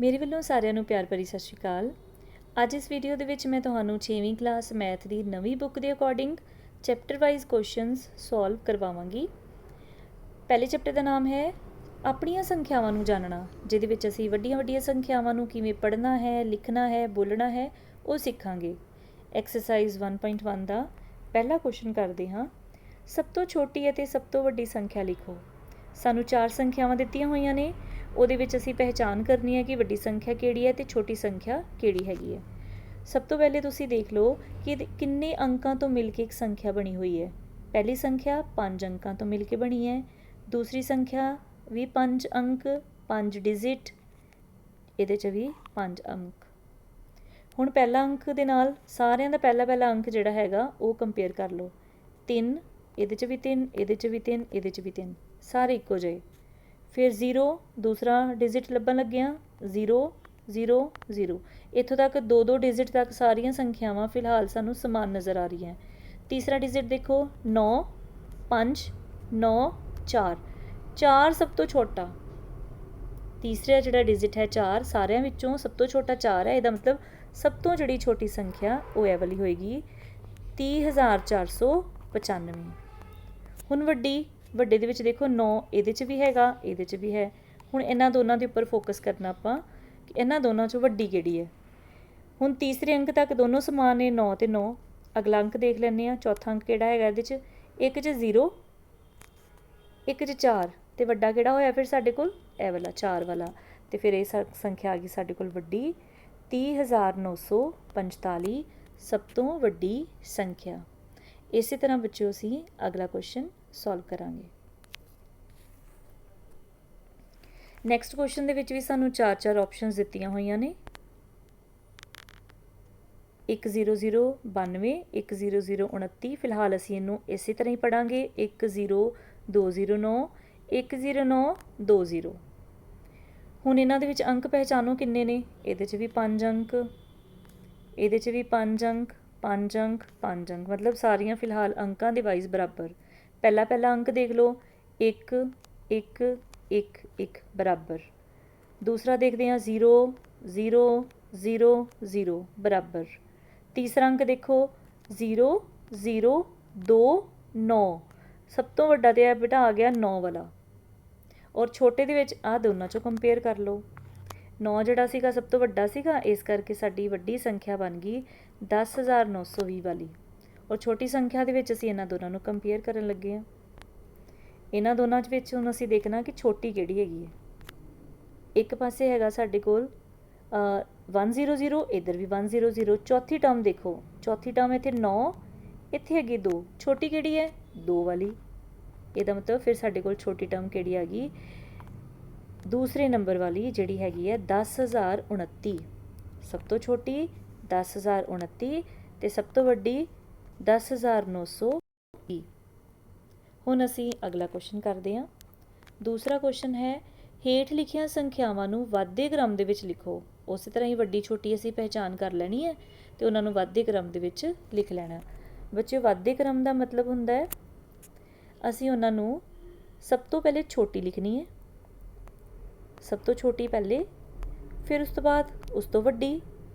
ਮੇਰੇ ਵੱਲੋਂ ਸਾਰਿਆਂ ਨੂੰ ਪਿਆਰ ਭਰੀ ਸਤਿ ਸ਼੍ਰੀ ਅਕਾਲ। ਅੱਜ ਇਸ ਵੀਡੀਓ ਦੇ ਵਿੱਚ ਮੈਂ ਤੁਹਾਨੂੰ 6ਵੀਂ ਕਲਾਸ ਮੈਥ ਦੀ ਨਵੀਂ ਬੁੱਕ ਦੇ according chapter wise questions solve ਕਰਵਾਵਾਂਗੀ। ਪਹਿਲੇ ਚੈਪਟਰ ਦਾ ਨਾਮ ਹੈ ਆਪਣੀਆਂ ਸੰਖਿਆਵਾਂ ਨੂੰ ਜਾਣਨਾ, ਜਿਹਦੇ ਵਿੱਚ ਅਸੀਂ ਵੱਡੀਆਂ ਸੰਖਿਆਵਾਂ ਨੂੰ ਕਿਵੇਂ ਪੜ੍ਹਨਾ ਹੈ, ਲਿਖਣਾ ਹੈ, ਬੋਲਣਾ ਹੈ, ਉਹ ਸਿੱਖਾਂਗੇ। ਐਕਸਰਸਾਈਜ਼ 1.1 ਦਾ ਪਹਿਲਾ ਕੁਐਸਚਨ ਕਰਦੇ ਹਾਂ। ਸਭ ਤੋਂ ਛੋਟੀ ਅਤੇ ਸਭ ਤੋਂ ਵੱਡੀ ਸੰਖਿਆ ਲਿਖੋ। ਸਾਨੂੰ 4 ਸੰਖਿਆਵਾਂ ਦਿੱਤੀਆਂ ਹੋਈਆਂ ਨੇ, ਉਹਦੇ ਵਿੱਚ ਅਸੀਂ ਪਹਿਚਾਣ ਕਰਨੀ ਹੈ ਕਿ ਵੱਡੀ ਸੰਖਿਆ ਕਿਹੜੀ ਹੈ ਤੇ ਛੋਟੀ ਸੰਖਿਆ ਕਿਹੜੀ ਹੈਗੀ ਹੈ। ਸਭ ਤੋਂ ਪਹਿਲੇ ਤੁਸੀਂ ਦੇਖ ਲਓ ਕਿ ਕਿੰਨੇ ਅੰਕਾਂ ਤੋਂ ਮਿਲ ਕੇ ਇੱਕ ਸੰਖਿਆ ਬਣੀ ਹੋਈ ਹੈ। ਪਹਿਲੀ ਸੰਖਿਆ 5 ਅੰਕਾਂ ਤੋਂ ਮਿਲ ਕੇ ਬਣੀ ਹੈ, ਦੂਸਰੀ ਸੰਖਿਆ ਵੀ 5 ਅੰਕ, 5 ਡਿਜਿਟ, ਇਹਦੇ 'ਚ ਵੀ 5 ਅੰਕ। ਹੁਣ ਪਹਿਲਾ ਅੰਕ ਦੇ ਨਾਲ ਸਾਰਿਆਂ ਦਾ ਪਹਿਲਾ ਅੰਕ ਜਿਹੜਾ ਹੈਗਾ ਉਹ ਕੰਪੇਅਰ ਕਰ ਲਓ। 3, ਇਹਦੇ 'ਚ ਵੀ 3, ਇਹਦੇ 'ਚ ਵੀ 3, ਇਹਦੇ 'ਚ ਵੀ 3, ਸਾਰੇ ਇੱਕੋ ਜਿਹੇ। ਫਿਰ 0, ਦੂਸਰਾ ਡਿਜਿਟ ਲੱਭਣ ਲੱਗਿਆ 0 0 0। ਇੱਥੋਂ ਤੱਕ 2 ਡਿਜਿਟ ਤੱਕ ਸਾਰੀਆਂ ਸੰਖਿਆਵਾਂ ਫਿਲਹਾਲ ਸਾਨੂੰ ਸਮਾਨ ਨਜ਼ਰ ਆ ਰਹੀਆਂ। ਤੀਸਰਾ ਡਿਜਿਟ ਦੇਖੋ 9 5 9 4, 4 ਸਭ ਤੋਂ ਛੋਟਾ। ਤੀਸਰਾ ਜਿਹੜਾ ਡਿਜਿਟ ਹੈ 4, ਸਾਰਿਆਂ ਵਿੱਚੋਂ ਸਭ ਤੋਂ ਛੋਟਾ 4 ਹੈ। ਇਹਦਾ ਮਤਲਬ ਸਭ ਤੋਂ ਜਿਹੜੀ ਛੋਟੀ ਸੰਖਿਆ ਉਹ ਇਹ ਵਾਲੀ ਹੋਏਗੀ 30,495। ਹੁਣ ਵੱਡੇ ਦੇ ਵਿੱਚ ਦੇਖੋ 9, ਇਹਦੇ 'ਚ ਵੀ ਹੈਗਾ, ਇਹਦੇ 'ਚ ਵੀ ਹੈ। ਹੁਣ ਇਹਨਾਂ ਦੋਨਾਂ ਦੇ ਉੱਪਰ ਫੋਕਸ ਕਰਨਾ ਆਪਾਂ ਕਿ ਇਹਨਾਂ ਦੋਨਾਂ 'ਚੋਂ ਵੱਡੀ ਕਿਹੜੀ ਹੈ। ਹੁਣ ਤੀਸਰੇ ਅੰਕ ਤੱਕ ਦੋਨੋਂ ਸਮਾਨ ਨੇ, 9 ਤੇ 9। ਅਗਲਾ ਅੰਕ ਦੇਖ ਲੈਂਦੇ ਹਾਂ, ਚੌਥਾ ਅੰਕ ਕਿਹੜਾ ਹੈਗਾ ਇਹਦੇ 'ਚ। ਇੱਕ 'ਚ 0, ਇੱਕ 'ਚ 4, ਅਤੇ ਵੱਡਾ ਕਿਹੜਾ ਹੋਇਆ ਫਿਰ ਸਾਡੇ ਕੋਲ ਇਹ ਵਾਲਾ 4 ਵਾਲਾ। ਅਤੇ ਫਿਰ ਇਹ ਸੰਖਿਆ ਆ ਗਈ ਸਾਡੇ ਕੋਲ ਵੱਡੀ 30,945, ਸਭ ਤੋਂ ਵੱਡੀ ਸੰਖਿਆ। ਇਸੇ ਤਰ੍ਹਾਂ ਬੱਚਿਓ ਅਸੀਂ ਅਗਲਾ ਕੁਐਸਚਨ ਸੋਲਵ ਕਰਾਂਗੇ। ਨੈਕਸਟ ਕੁਐਸਚਨ ਦੇ ਵਿੱਚ ਵੀ ਸਾਨੂੰ 4 ਆਪਸ਼ਨਸ ਦਿੱਤੀਆਂ ਹੋਈਆਂ ਨੇ। 10092, 10029। ਫਿਲਹਾਲ ਅਸੀਂ ਇਹਨੂੰ ਇਸੇ ਤਰ੍ਹਾਂ ਹੀ ਪੜਾਂਗੇ 10209, 10920। ਹੁਣ ਇਹਨਾਂ ਦੇ ਵਿੱਚ ਅੰਕ ਪਹਿਚਾਨੋ ਕਿੰਨੇ ਨੇ। ਇਹਦੇ 'ਚ ਵੀ 5 ਅੰਕ, ਇਹਦੇ 'ਚ ਵੀ 5 ਅੰਕ, 5 ਅੰਕ, 5 ਅੰਕ, ਮਤਲਬ ਸਾਰੀਆਂ ਫਿਲਹਾਲ ਅੰਕਾਂ ਦੇ ਵਾਈਜ਼ ਬਰਾਬਰ। ਪਹਿਲਾ ਅੰਕ ਦੇਖ ਲਓ 1 1 1 1 ਬਰਾਬਰ। ਦੂਸਰਾ ਦੇਖਦੇ ਹਾਂ 0 0 0 0 ਬਰਾਬਰ। ਤੀਸਰਾ ਅੰਕ ਦੇਖੋ 0 0 2 9, ਸਭ ਤੋਂ ਵੱਡਾ ਤੇ ਇਹ ਬੇਟਾ ਆ ਗਿਆ 9 ਵਾਲਾ। ਔਰ ਛੋਟੇ ਦੇ ਵਿੱਚ ਆਹ ਦੋਨਾਂ 'ਚੋਂ ਕੰਪੇਅਰ ਕਰ ਲਓ। 9 ਜਿਹੜਾ ਸੀਗਾ ਸਭ ਤੋਂ ਵੱਡਾ ਸੀਗਾ, ਇਸ ਕਰਕੇ ਸਾਡੀ ਵੱਡੀ ਸੰਖਿਆ ਬਣ ਗਈ 10,920 ਵਾਲੀ। ਔਰ ਛੋਟੀ ਸੰਖਿਆ ਦੇ ਵਿੱਚ ਅਸੀਂ ਇਹਨਾਂ ਦੋਨਾਂ ਨੂੰ ਕੰਪੇਅਰ ਕਰਨ ਲੱਗੇ ਹਾਂ। ਇਹਨਾਂ ਦੋਨਾਂ ਵਿੱਚ ਹੁਣ ਅਸੀਂ ਦੇਖਣਾ ਕਿ ਛੋਟੀ ਕਿਹੜੀ ਹੈਗੀ ਹੈ। ਇੱਕ ਪਾਸੇ ਹੈਗਾ ਸਾਡੇ ਕੋਲ 100, ਇੱਧਰ ਵੀ 100। ਚੌਥੀ ਟਰਮ ਦੇਖੋ, ਚੌਥੀ ਟਰਮ ਇੱਥੇ 9, ਇੱਥੇ ਹੈਗੀ 2, ਛੋਟੀ ਕਿਹੜੀ ਹੈ 2 ਵਾਲੀ। ਇਹਦਾ ਮਤਲਬ ਫਿਰ ਸਾਡੇ ਕੋਲ ਛੋਟੀ ਟਰਮ ਕਿਹੜੀ ਆ ਗਈ, ਦੂਸਰੇ ਨੰਬਰ ਵਾਲੀ ਜਿਹੜੀ ਹੈਗੀ ਹੈ 10,029। ਸਭ ਤੋਂ ਛੋਟੀ 10,029 ਅਤੇ ਸਭ ਤੋਂ ਵੱਡੀ 10,920। ਹੁਣ ਅਸੀਂ ਅਗਲਾ ਕੁਐਸਚਨ ਕਰਦੇ ਹਾਂ। ਦੂਸਰਾ ਕੁਐਸਚਨ ਹੈ ਹੇਠ ਲਿਖੀਆਂ ਸੰਖਿਆਵਾਂ ਨੂੰ ਵਾਧੇ ਕ੍ਰਮ ਦੇ ਵਿੱਚ ਲਿਖੋ। ਉਸੇ ਤਰ੍ਹਾਂ ਹੀ ਵੱਡੀ ਛੋਟੀ ਅਸੀਂ ਪਹਿਚਾਣ ਕਰ ਲੈਣੀ ਹੈ ਅਤੇ ਉਹਨਾਂ ਨੂੰ ਵਾਧੇ ਕ੍ਰਮ ਦੇ ਵਿੱਚ ਲਿਖ ਲੈਣਾ। ਬੱਚੇ, ਵਾਧੇ ਕ੍ਰਮ ਦਾ ਮਤਲਬ ਹੁੰਦਾ ਹੈ ਅਸੀਂ ਉਹਨਾਂ ਨੂੰ ਸਭ ਤੋਂ ਪਹਿਲੇ ਛੋਟੀ ਲਿਖਣੀ ਹੈ, ਸਭ ਤੋਂ ਛੋਟੀ ਪਹਿਲੇ, ਫਿਰ ਉਸ ਤੋਂ ਬਾਅਦ ਉਸ ਤੋਂ ਵੱਡੀ,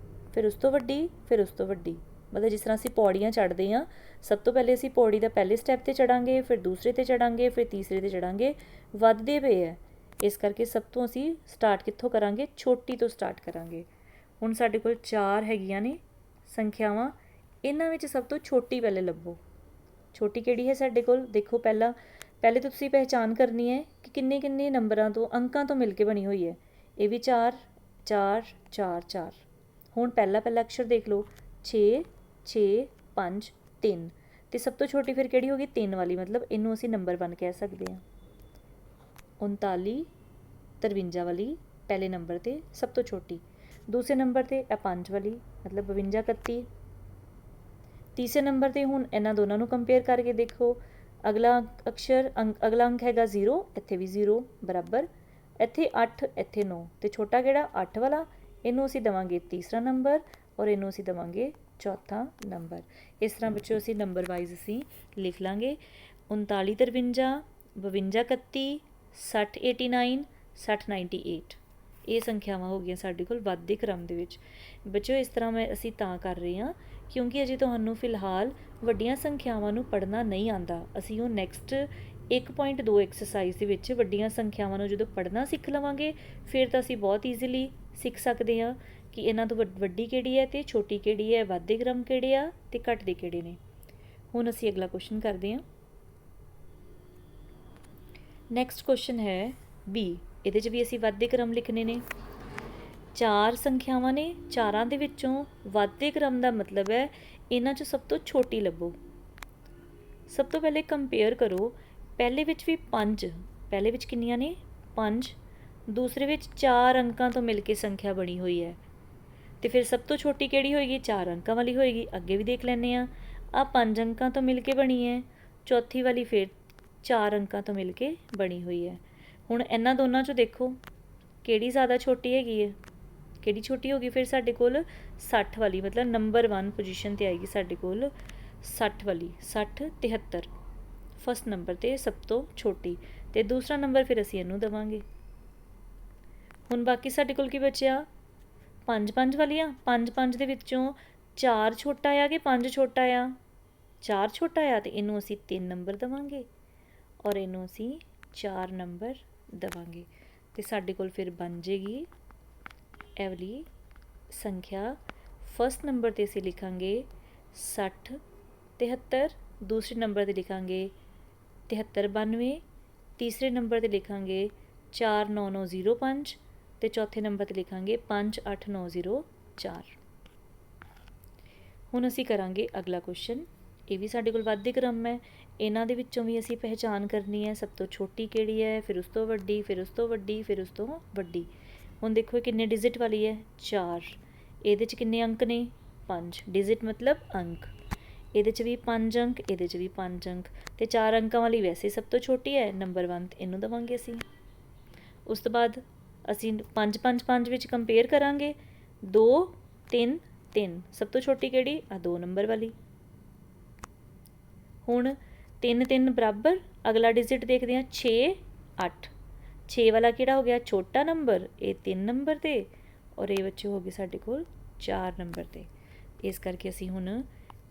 ਫਿਰ ਉਸ ਤੋਂ ਵੱਡੀ, ਫਿਰ ਉਸ ਤੋਂ ਵੱਡੀ। ਮਤਲਬ ਜਿਸ ਤਰ੍ਹਾਂ ਅਸੀਂ ਪੌੜੀਆਂ ਚੜ੍ਹਦੇ ਹਾਂ, ਸਭ ਤੋਂ ਪਹਿਲੇ ਅਸੀਂ ਪੌੜੀ ਦਾ ਪਹਿਲੇ ਸਟੈਪ 'ਤੇ ਚੜਾਂਗੇ, ਫਿਰ ਦੂਸਰੇ 'ਤੇ ਚੜਾਂਗੇ, ਫਿਰ ਤੀਸਰੇ 'ਤੇ ਚੜਾਂਗੇ। ਵੱਧਦੇ ਪਏ ਹੈ, ਇਸ ਕਰਕੇ ਸਭ ਤੋਂ ਅਸੀਂ ਸਟਾਰਟ ਕਿੱਥੋਂ ਕਰਾਂਗੇ, ਛੋਟੀ ਤੋਂ ਸਟਾਰਟ ਕਰਾਂਗੇ। ਹੁਣ ਸਾਡੇ ਕੋਲ 4 ਹੈਗੀਆਂ ਨੇ ਸੰਖਿਆਵਾਂ, ਇਹਨਾਂ ਵਿੱਚ ਸਭ ਤੋਂ ਛੋਟੀ ਪਹਿਲੇ ਲੱਭੋ। ਛੋਟੀ ਕਿਹੜੀ ਹੈ ਸਾਡੇ ਕੋਲ, ਦੇਖੋ ਪਹਿਲੇ ਤਾਂ ਤੁਸੀਂ ਪਹਿਚਾਣ ਕਰਨੀ ਹੈ ਕਿ ਕਿੰਨੇ ਨੰਬਰਾਂ ਤੋਂ, ਅੰਕਾਂ ਤੋਂ ਮਿਲ ਕੇ ਬਣੀ ਹੋਈ ਹੈ। ਇਹ ਵੀ 4 4 4 4। ਹੁਣ ਪਹਿਲਾ ਅਕਸ਼ਰ ਦੇਖ ਲਓ 6 6 5 3, ਅਤੇ ਸਭ ਤੋਂ ਛੋਟੀ ਫਿਰ ਕਿਹੜੀ ਹੋ ਗਈ 3 ਵਾਲੀ, ਮਤਲਬ ਇਹਨੂੰ ਅਸੀਂ ਨੰਬਰ 1 ਕਹਿ ਸਕਦੇ ਹਾਂ। 39 53 ਵਾਲੀ ਪਹਿਲੇ ਨੰਬਰ 'ਤੇ ਸਭ ਤੋਂ ਛੋਟੀ, ਦੂਸਰੇ ਨੰਬਰ 'ਤੇ ਇਹ 5 ਵਾਲੀ, ਮਤਲਬ 52 31। ਤੀਸਰੇ ਨੰਬਰ 'ਤੇ ਹੁਣ ਇਹਨਾਂ ਦੋਨਾਂ ਨੂੰ ਕੰਪੇਅਰ ਕਰਕੇ ਦੇਖੋ, ਅਗਲਾ ਅੰਕ ਹੈਗਾ 0, ਇੱਥੇ ਵੀ 0 ਬਰਾਬਰ, ਇੱਥੇ 8, ਇੱਥੇ 9, ਅਤੇ ਛੋਟਾ ਕਿਹੜਾ 8 ਵਾਲਾ, ਇਹਨੂੰ ਅਸੀਂ ਦੇਵਾਂਗੇ ਤੀਸਰਾ ਨੰਬਰ ਔਰ ਇਹਨੂੰ ਅਸੀਂ ਦੇਵਾਂਗੇ ਚੌਥਾ ਨੰਬਰ। ਇਸ ਤਰ੍ਹਾਂ ਬੱਚਿਓ ਅਸੀਂ ਨੰਬਰ ਵਾਈਜ਼ ਅਸੀਂ ਲਿਖ ਲਾਂਗੇ। 39 53, 52 31, 60 89, 60 98। ਇਹ ਸੰਖਿਆਵਾਂ ਹੋ ਗਈਆਂ ਸਾਡੇ ਕੋਲ ਵੱਧਦੇ ਕ੍ਰਮ ਦੇ ਵਿੱਚ। ਬੱਚਿਓ ਇਸ ਤਰ੍ਹਾਂ ਅਸੀਂ ਤਾਂ ਕਰ ਰਹੇ ਹਾਂ ਕਿਉਂਕਿ ਅਜੇ ਤੁਹਾਨੂੰ ਫਿਲਹਾਲ ਵੱਡੀਆਂ ਸੰਖਿਆਵਾਂ ਨੂੰ ਪੜ੍ਹਨਾ ਨਹੀਂ ਆਉਂਦਾ। ਅਸੀਂ ਉਹ ਨੈਕਸਟ 1.2 ਐਕਸਰਸਾਈਜ਼ ਦੇ ਵਿੱਚ ਵੱਡੀਆਂ ਸੰਖਿਆਵਾਂ ਨੂੰ ਜਦੋਂ ਪੜ੍ਹਨਾ ਸਿੱਖ ਲਵਾਂਗੇ ਫਿਰ ਤਾਂ ਅਸੀਂ ਬਹੁਤ ਈਜ਼ੀਲੀ ਸਿੱਖ ਸਕਦੇ ਹਾਂ ਕਿ ਇਹਨਾਂ ਤੋਂ ਵੱਡੀ ਕਿਹੜੀ ਹੈ ਅਤੇ ਛੋਟੀ ਕਿਹੜੀ ਹੈ, ਵੱਧਦੇ ਕ੍ਰਮ ਕਿਹੜੇ ਆ ਅਤੇ ਘੱਟਦੇ ਕਿਹੜੇ ਨੇ। ਹੁਣ ਅਸੀਂ ਅਗਲਾ ਕੁਐਸਚਨ ਕਰਦੇ ਹਾਂ। ਨੈਕਸਟ ਕੁਐਸਚਨ ਹੈ B। ਇਹਦੇ 'ਚ ਵੀ ਅਸੀਂ ਵੱਧਦੇ ਕ੍ਰਮ ਲਿਖਣੇ ਨੇ। 4 ਸੰਖਿਆਵਾਂ ਨੇ, ਚਾਰਾਂ ਦੇ ਵਿੱਚੋਂ ਵੱਧਦੇ ਕ੍ਰਮ ਦਾ ਮਤਲਬ ਹੈ ਇਹਨਾਂ 'ਚੋਂ ਸਭ ਤੋਂ ਛੋਟੀ ਲੱਭੋ। ਸਭ ਤੋਂ ਪਹਿਲੇ ਕੰਪੇਅਰ ਕਰੋ, ਪਹਿਲੇ ਵਿੱਚ ਵੀ 5, ਪਹਿਲੇ ਵਿੱਚ ਕਿੰਨੀਆਂ ਨੇ 5, ਦੂਸਰੇ ਵਿੱਚ 4 ਅੰਕਾਂ ਤੋਂ ਮਿਲ ਕੇ ਸੰਖਿਆ ਬਣੀ ਹੋਈ ਹੈ ਅਤੇ ਫਿਰ ਸਭ ਤੋਂ ਛੋਟੀ ਕਿਹੜੀ ਹੋਏਗੀ, 4 ਅੰਕਾਂ ਵਾਲੀ ਹੋਏਗੀ। ਅੱਗੇ ਵੀ ਦੇਖ ਲੈਂਦੇ ਹਾਂ, ਆਹ 5 ਅੰਕਾਂ ਤੋਂ ਮਿਲ ਕੇ ਬਣੀ ਹੈ, ਚੌਥੀ ਵਾਲੀ ਫਿਰ 4 ਅੰਕਾਂ ਤੋਂ ਮਿਲ ਕੇ ਬਣੀ ਹੋਈ ਹੈ। ਹੁਣ ਇਹਨਾਂ ਦੋਨਾਂ 'ਚੋਂ ਦੇਖੋ ਕਿਹੜੀ ਜ਼ਿਆਦਾ ਛੋਟੀ ਹੈਗੀ ਹੈ, ਕਿਹੜੀ ਛੋਟੀ ਹੋ ਗਈ ਫਿਰ ਸਾਡੇ ਕੋਲ 60 ਵਾਲੀ, ਮਤਲਬ ਨੰਬਰ 1 ਪੋਜੀਸ਼ਨ 'ਤੇ ਆਏਗੀ ਸਾਡੇ ਕੋਲ 60 ਵਾਲੀ। 60 73 ਫਸਟ ਨੰਬਰ 'ਤੇ ਸਭ ਤੋਂ ਛੋਟੀ, ਅਤੇ ਦੂਸਰਾ ਨੰਬਰ ਫਿਰ ਅਸੀਂ ਇਹਨੂੰ ਦੇਵਾਂਗੇ। ਹੁਣ ਬਾਕੀ ਸਾਡੇ ਕੋਲ ਕੀ ਬਚਿਆ, 5 ਵਾਲੀਆਂ। 5 ਦੇ ਵਿੱਚੋਂ 4 ਛੋਟਾ ਆ ਕਿ 5 ਛੋਟਾ ਆ, 4 ਛੋਟਾ ਆ, ਅਤੇ ਇਹਨੂੰ ਅਸੀਂ 3 ਨੰਬਰ ਦੇਵਾਂਗੇ ਔਰ ਇਹਨੂੰ ਅਸੀਂ 4 ਨੰਬਰ ਦੇਵਾਂਗੇ ਅਤੇ ਸਾਡੇ ਕੋਲ ਫਿਰ ਬਣ ਜਾਏਗੀ ਇਹ ਵਾਲੀ ਸੰਖਿਆ। ਫਸਟ ਨੰਬਰ 'ਤੇ ਅਸੀਂ ਲਿਖਾਂਗੇ 60 73, ਦੂਸਰੇ ਨੰਬਰ 'ਤੇ ਲਿਖਾਂਗੇ 73 92, ਤੀਸਰੇ ਨੰਬਰ 'ਤੇ ਲਿਖਾਂਗੇ 49905 ਅਤੇ ਚੌਥੇ ਨੰਬਰ 'ਤੇ ਲਿਖਾਂਗੇ 58904। ਹੁਣ ਅਸੀਂ ਕਰਾਂਗੇ ਅਗਲਾ ਕੁਐਸਚਨ। ਇਹ ਵੀ ਸਾਡੇ ਕੋਲ ਵੱਧਦੇ ਕ੍ਰਮ ਹੈ। ਇਹਨਾਂ ਦੇ ਵਿੱਚੋਂ ਵੀ ਅਸੀਂ ਪਹਿਚਾਣ ਕਰਨੀ ਹੈ ਸਭ ਤੋਂ ਛੋਟੀ ਕਿਹੜੀ ਹੈ, ਫਿਰ ਉਸ ਤੋਂ ਵੱਡੀ, ਫਿਰ ਉਸ ਤੋਂ ਵੱਡੀ, ਫਿਰ ਉਸ ਤੋਂ ਵੱਡੀ। ਹੁਣ ਦੇਖੋ ਇਹ ਕਿੰਨੇ ਡਿਜਿਟ ਵਾਲੀ ਹੈ, 4। ਇਹਦੇ 'ਚ ਕਿੰਨੇ ਅੰਕ ਨੇ, 5। ਡਿਜਿਟ ਮਤਲਬ ਅੰਕ। ਇਹਦੇ 'ਚ ਵੀ 5 ਅੰਕ, ਇਹਦੇ 'ਚ ਵੀ 5 ਅੰਕ, ਅਤੇ 4 ਅੰਕਾਂ ਵਾਲੀ ਵੈਸੇ ਸਭ ਤੋਂ ਛੋਟੀ ਹੈ, ਨੰਬਰ 1, ਇਹਨੂੰ ਦੇਵਾਂਗੇ ਅਸੀਂ। ਉਸ ਤੋਂ ਬਾਅਦ ਅਸੀਂ 5 5 5 ਵਿੱਚ ਕੰਪੇਅਰ ਕਰਾਂਗੇ, 2 3 3, ਸਭ ਤੋਂ ਛੋਟੀ ਕਿਹੜੀ ਆ, 2 ਨੰਬਰ ਵਾਲੀ। ਹੁਣ 3 3 ਬਰਾਬਰ, ਅਗਲਾ ਡਿਜਿਟ ਦੇਖਦੇ ਹਾਂ 6 8, 6 ਵਾਲਾ ਕਿਹੜਾ ਹੋ ਗਿਆ ਛੋਟਾ ਨੰਬਰ, ਇਹ 3 ਨੰਬਰ 'ਤੇ ਔਰ ਇਹ ਬੱਚੇ ਹੋ ਗਏ ਸਾਡੇ ਕੋਲ 4 ਨੰਬਰ 'ਤੇ। ਇਸ ਕਰਕੇ ਅਸੀਂ ਹੁਣ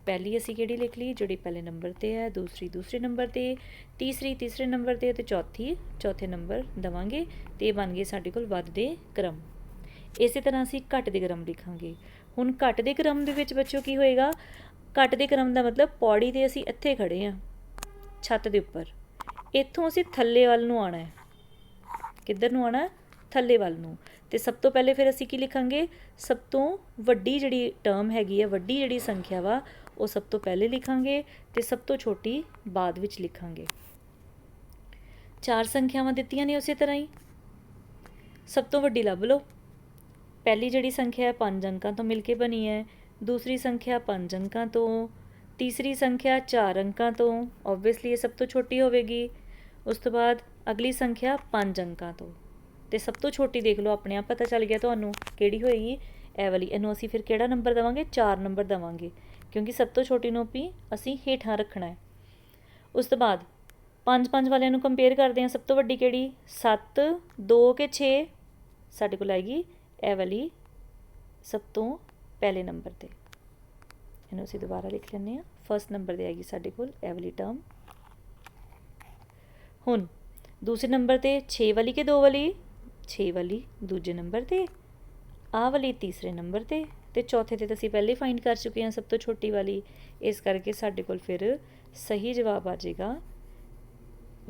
ਪਹਿਲੀ ਅਸੀਂ ਕਿਹੜੀ ਲਿਖ ਲਈ, ਜਿਹੜੀ ਪਹਿਲੇ ਨੰਬਰ 'ਤੇ ਹੈ, ਦੂਸਰੀ ਦੂਸਰੇ ਨੰਬਰ 'ਤੇ, ਤੀਸਰੀ ਤੀਸਰੇ ਨੰਬਰ 'ਤੇ ਅਤੇ ਚੌਥੀ ਚੌਥੇ ਨੰਬਰ ਦੇਵਾਂਗੇ ਅਤੇ ਇਹ ਬਣ ਗਏ ਸਾਡੇ ਕੋਲ ਵੱਧਦੇ ਕ੍ਰਮ। ਇਸੇ ਤਰ੍ਹਾਂ ਅਸੀਂ ਘੱਟਦੇ ਕ੍ਰਮ ਲਿਖਾਂਗੇ। ਹੁਣ ਘੱਟਦੇ ਕ੍ਰਮ ਦੇ ਵਿੱਚ ਬੱਚੋ ਕੀ ਹੋਏਗਾ, ਘੱਟਦੇ ਕ੍ਰਮ ਦਾ ਮਤਲਬ ਪੌੜੀ 'ਤੇ ਅਸੀਂ ਇੱਥੇ ਖੜ੍ਹੇ ਹਾਂ ਛੱਤ ਦੇ ਉੱਪਰ, ਇੱਥੋਂ ਅਸੀਂ ਥੱਲੇ ਵੱਲ ਨੂੰ ਆਉਣਾ ਹੈ। ਕਿੱਧਰ ਨੂੰ ਆਉਣਾ, ਥੱਲੇ ਵੱਲ ਨੂੰ। ਅਤੇ ਸਭ ਤੋਂ ਪਹਿਲੇ ਫਿਰ ਅਸੀਂ ਕੀ ਲਿਖਾਂਗੇ, ਸਭ ਤੋਂ ਵੱਡੀ ਜਿਹੜੀ ਟਰਮ ਹੈਗੀ ਹੈ, ਵੱਡੀ ਜਿਹੜੀ ਸੰਖਿਆ ਵਾ ਉਹ ਸਭ ਤੋਂ ਪਹਿਲੇ ਲਿਖਾਂਗੇ ਅਤੇ ਸਭ ਤੋਂ ਛੋਟੀ ਬਾਅਦ ਵਿੱਚ ਲਿਖਾਂਗੇ। 4 ਸੰਖਿਆਵਾਂ ਦਿੱਤੀਆਂ ਨੇ ਉਸੇ ਤਰ੍ਹਾਂ ਹੀ, ਸਭ ਤੋਂ ਵੱਡੀ ਲੱਭ ਲਓ। ਪਹਿਲੀ ਜਿਹੜੀ ਸੰਖਿਆ 5 ਅੰਕਾਂ ਤੋਂ ਮਿਲ ਕੇ ਬਣੀ ਹੈ, ਦੂਸਰੀ ਸੰਖਿਆ 5 ਅੰਕਾਂ ਤੋਂ, ਤੀਸਰੀ ਸੰਖਿਆ 4 ਅੰਕਾਂ ਤੋਂ, ਓਬਵੀਅਸਲੀ ਇਹ ਸਭ ਤੋਂ ਛੋਟੀ ਹੋਵੇਗੀ। ਉਸ ਤੋਂ ਬਾਅਦ ਅਗਲੀ ਸੰਖਿਆ 5 ਅੰਕਾਂ ਤੋਂ, ਅਤੇ ਸਭ ਤੋਂ ਛੋਟੀ ਦੇਖ ਲਓ, ਆਪਣੇ ਆਪ ਪਤਾ ਚੱਲ ਗਿਆ ਤੁਹਾਨੂੰ ਕਿਹੜੀ ਹੋਏਗੀ, ਇਹ ਵਾਲੀ। ਇਹਨੂੰ ਅਸੀਂ ਫਿਰ ਕਿਹੜਾ ਨੰਬਰ ਦੇਵਾਂਗੇ, 4 ਨੰਬਰ ਦੇਵਾਂਗੇ, ਕਿਉਂਕਿ ਸਭ ਤੋਂ ਛੋਟੀ ਨੂੰ ਵੀ ਅਸੀਂ ਹੇਠਾਂ ਰੱਖਣਾ ਹੈ। ਉਸ ਤੋਂ ਬਾਅਦ 5 5 ਵਾਲਿਆਂ ਨੂੰ ਕੰਪੇਅਰ ਕਰਦੇ ਹਾਂ, ਸਭ ਤੋਂ ਵੱਡੀ ਕਿਹੜੀ, 7 2 ਕਿ 6, ਸਾਡੇ ਕੋਲ ਆਏਗੀ ਇਹ ਵਾਲੀ ਸਭ ਤੋਂ ਪਹਿਲੇ ਨੰਬਰ 'ਤੇ। ਇਹਨੂੰ ਅਸੀਂ ਦੁਬਾਰਾ ਲਿਖ ਲੈਂਦੇ ਹਾਂ, ਫਸਟ ਨੰਬਰ 'ਤੇ ਆਏਗੀ ਸਾਡੇ ਕੋਲ ਇਹ ਵਾਲੀ ਟਰਮ। ਹੁਣ ਦੂਸਰੇ ਨੰਬਰ 'ਤੇ 6 ਵਾਲੀ ਕਿ 2 ਵਾਲੀ, 6 ਵਾਲੀ ਦੂਜੇ ਨੰਬਰ 'ਤੇ, ਆਹ ਵਾਲੀ ਤੀਸਰੇ ਨੰਬਰ 'ਤੇ, ਅਤੇ ਚੌਥੇ 'ਤੇ ਤਾਂ ਅਸੀਂ ਪਹਿਲੇ ਫਾਈਂਡ ਕਰ ਚੁੱਕੇ ਹਾਂ ਸਭ ਤੋਂ ਛੋਟੀ ਵਾਲੀ। ਇਸ ਕਰਕੇ ਸਾਡੇ ਕੋਲ ਫਿਰ ਸਹੀ ਜਵਾਬ ਆ ਜਾਏਗਾ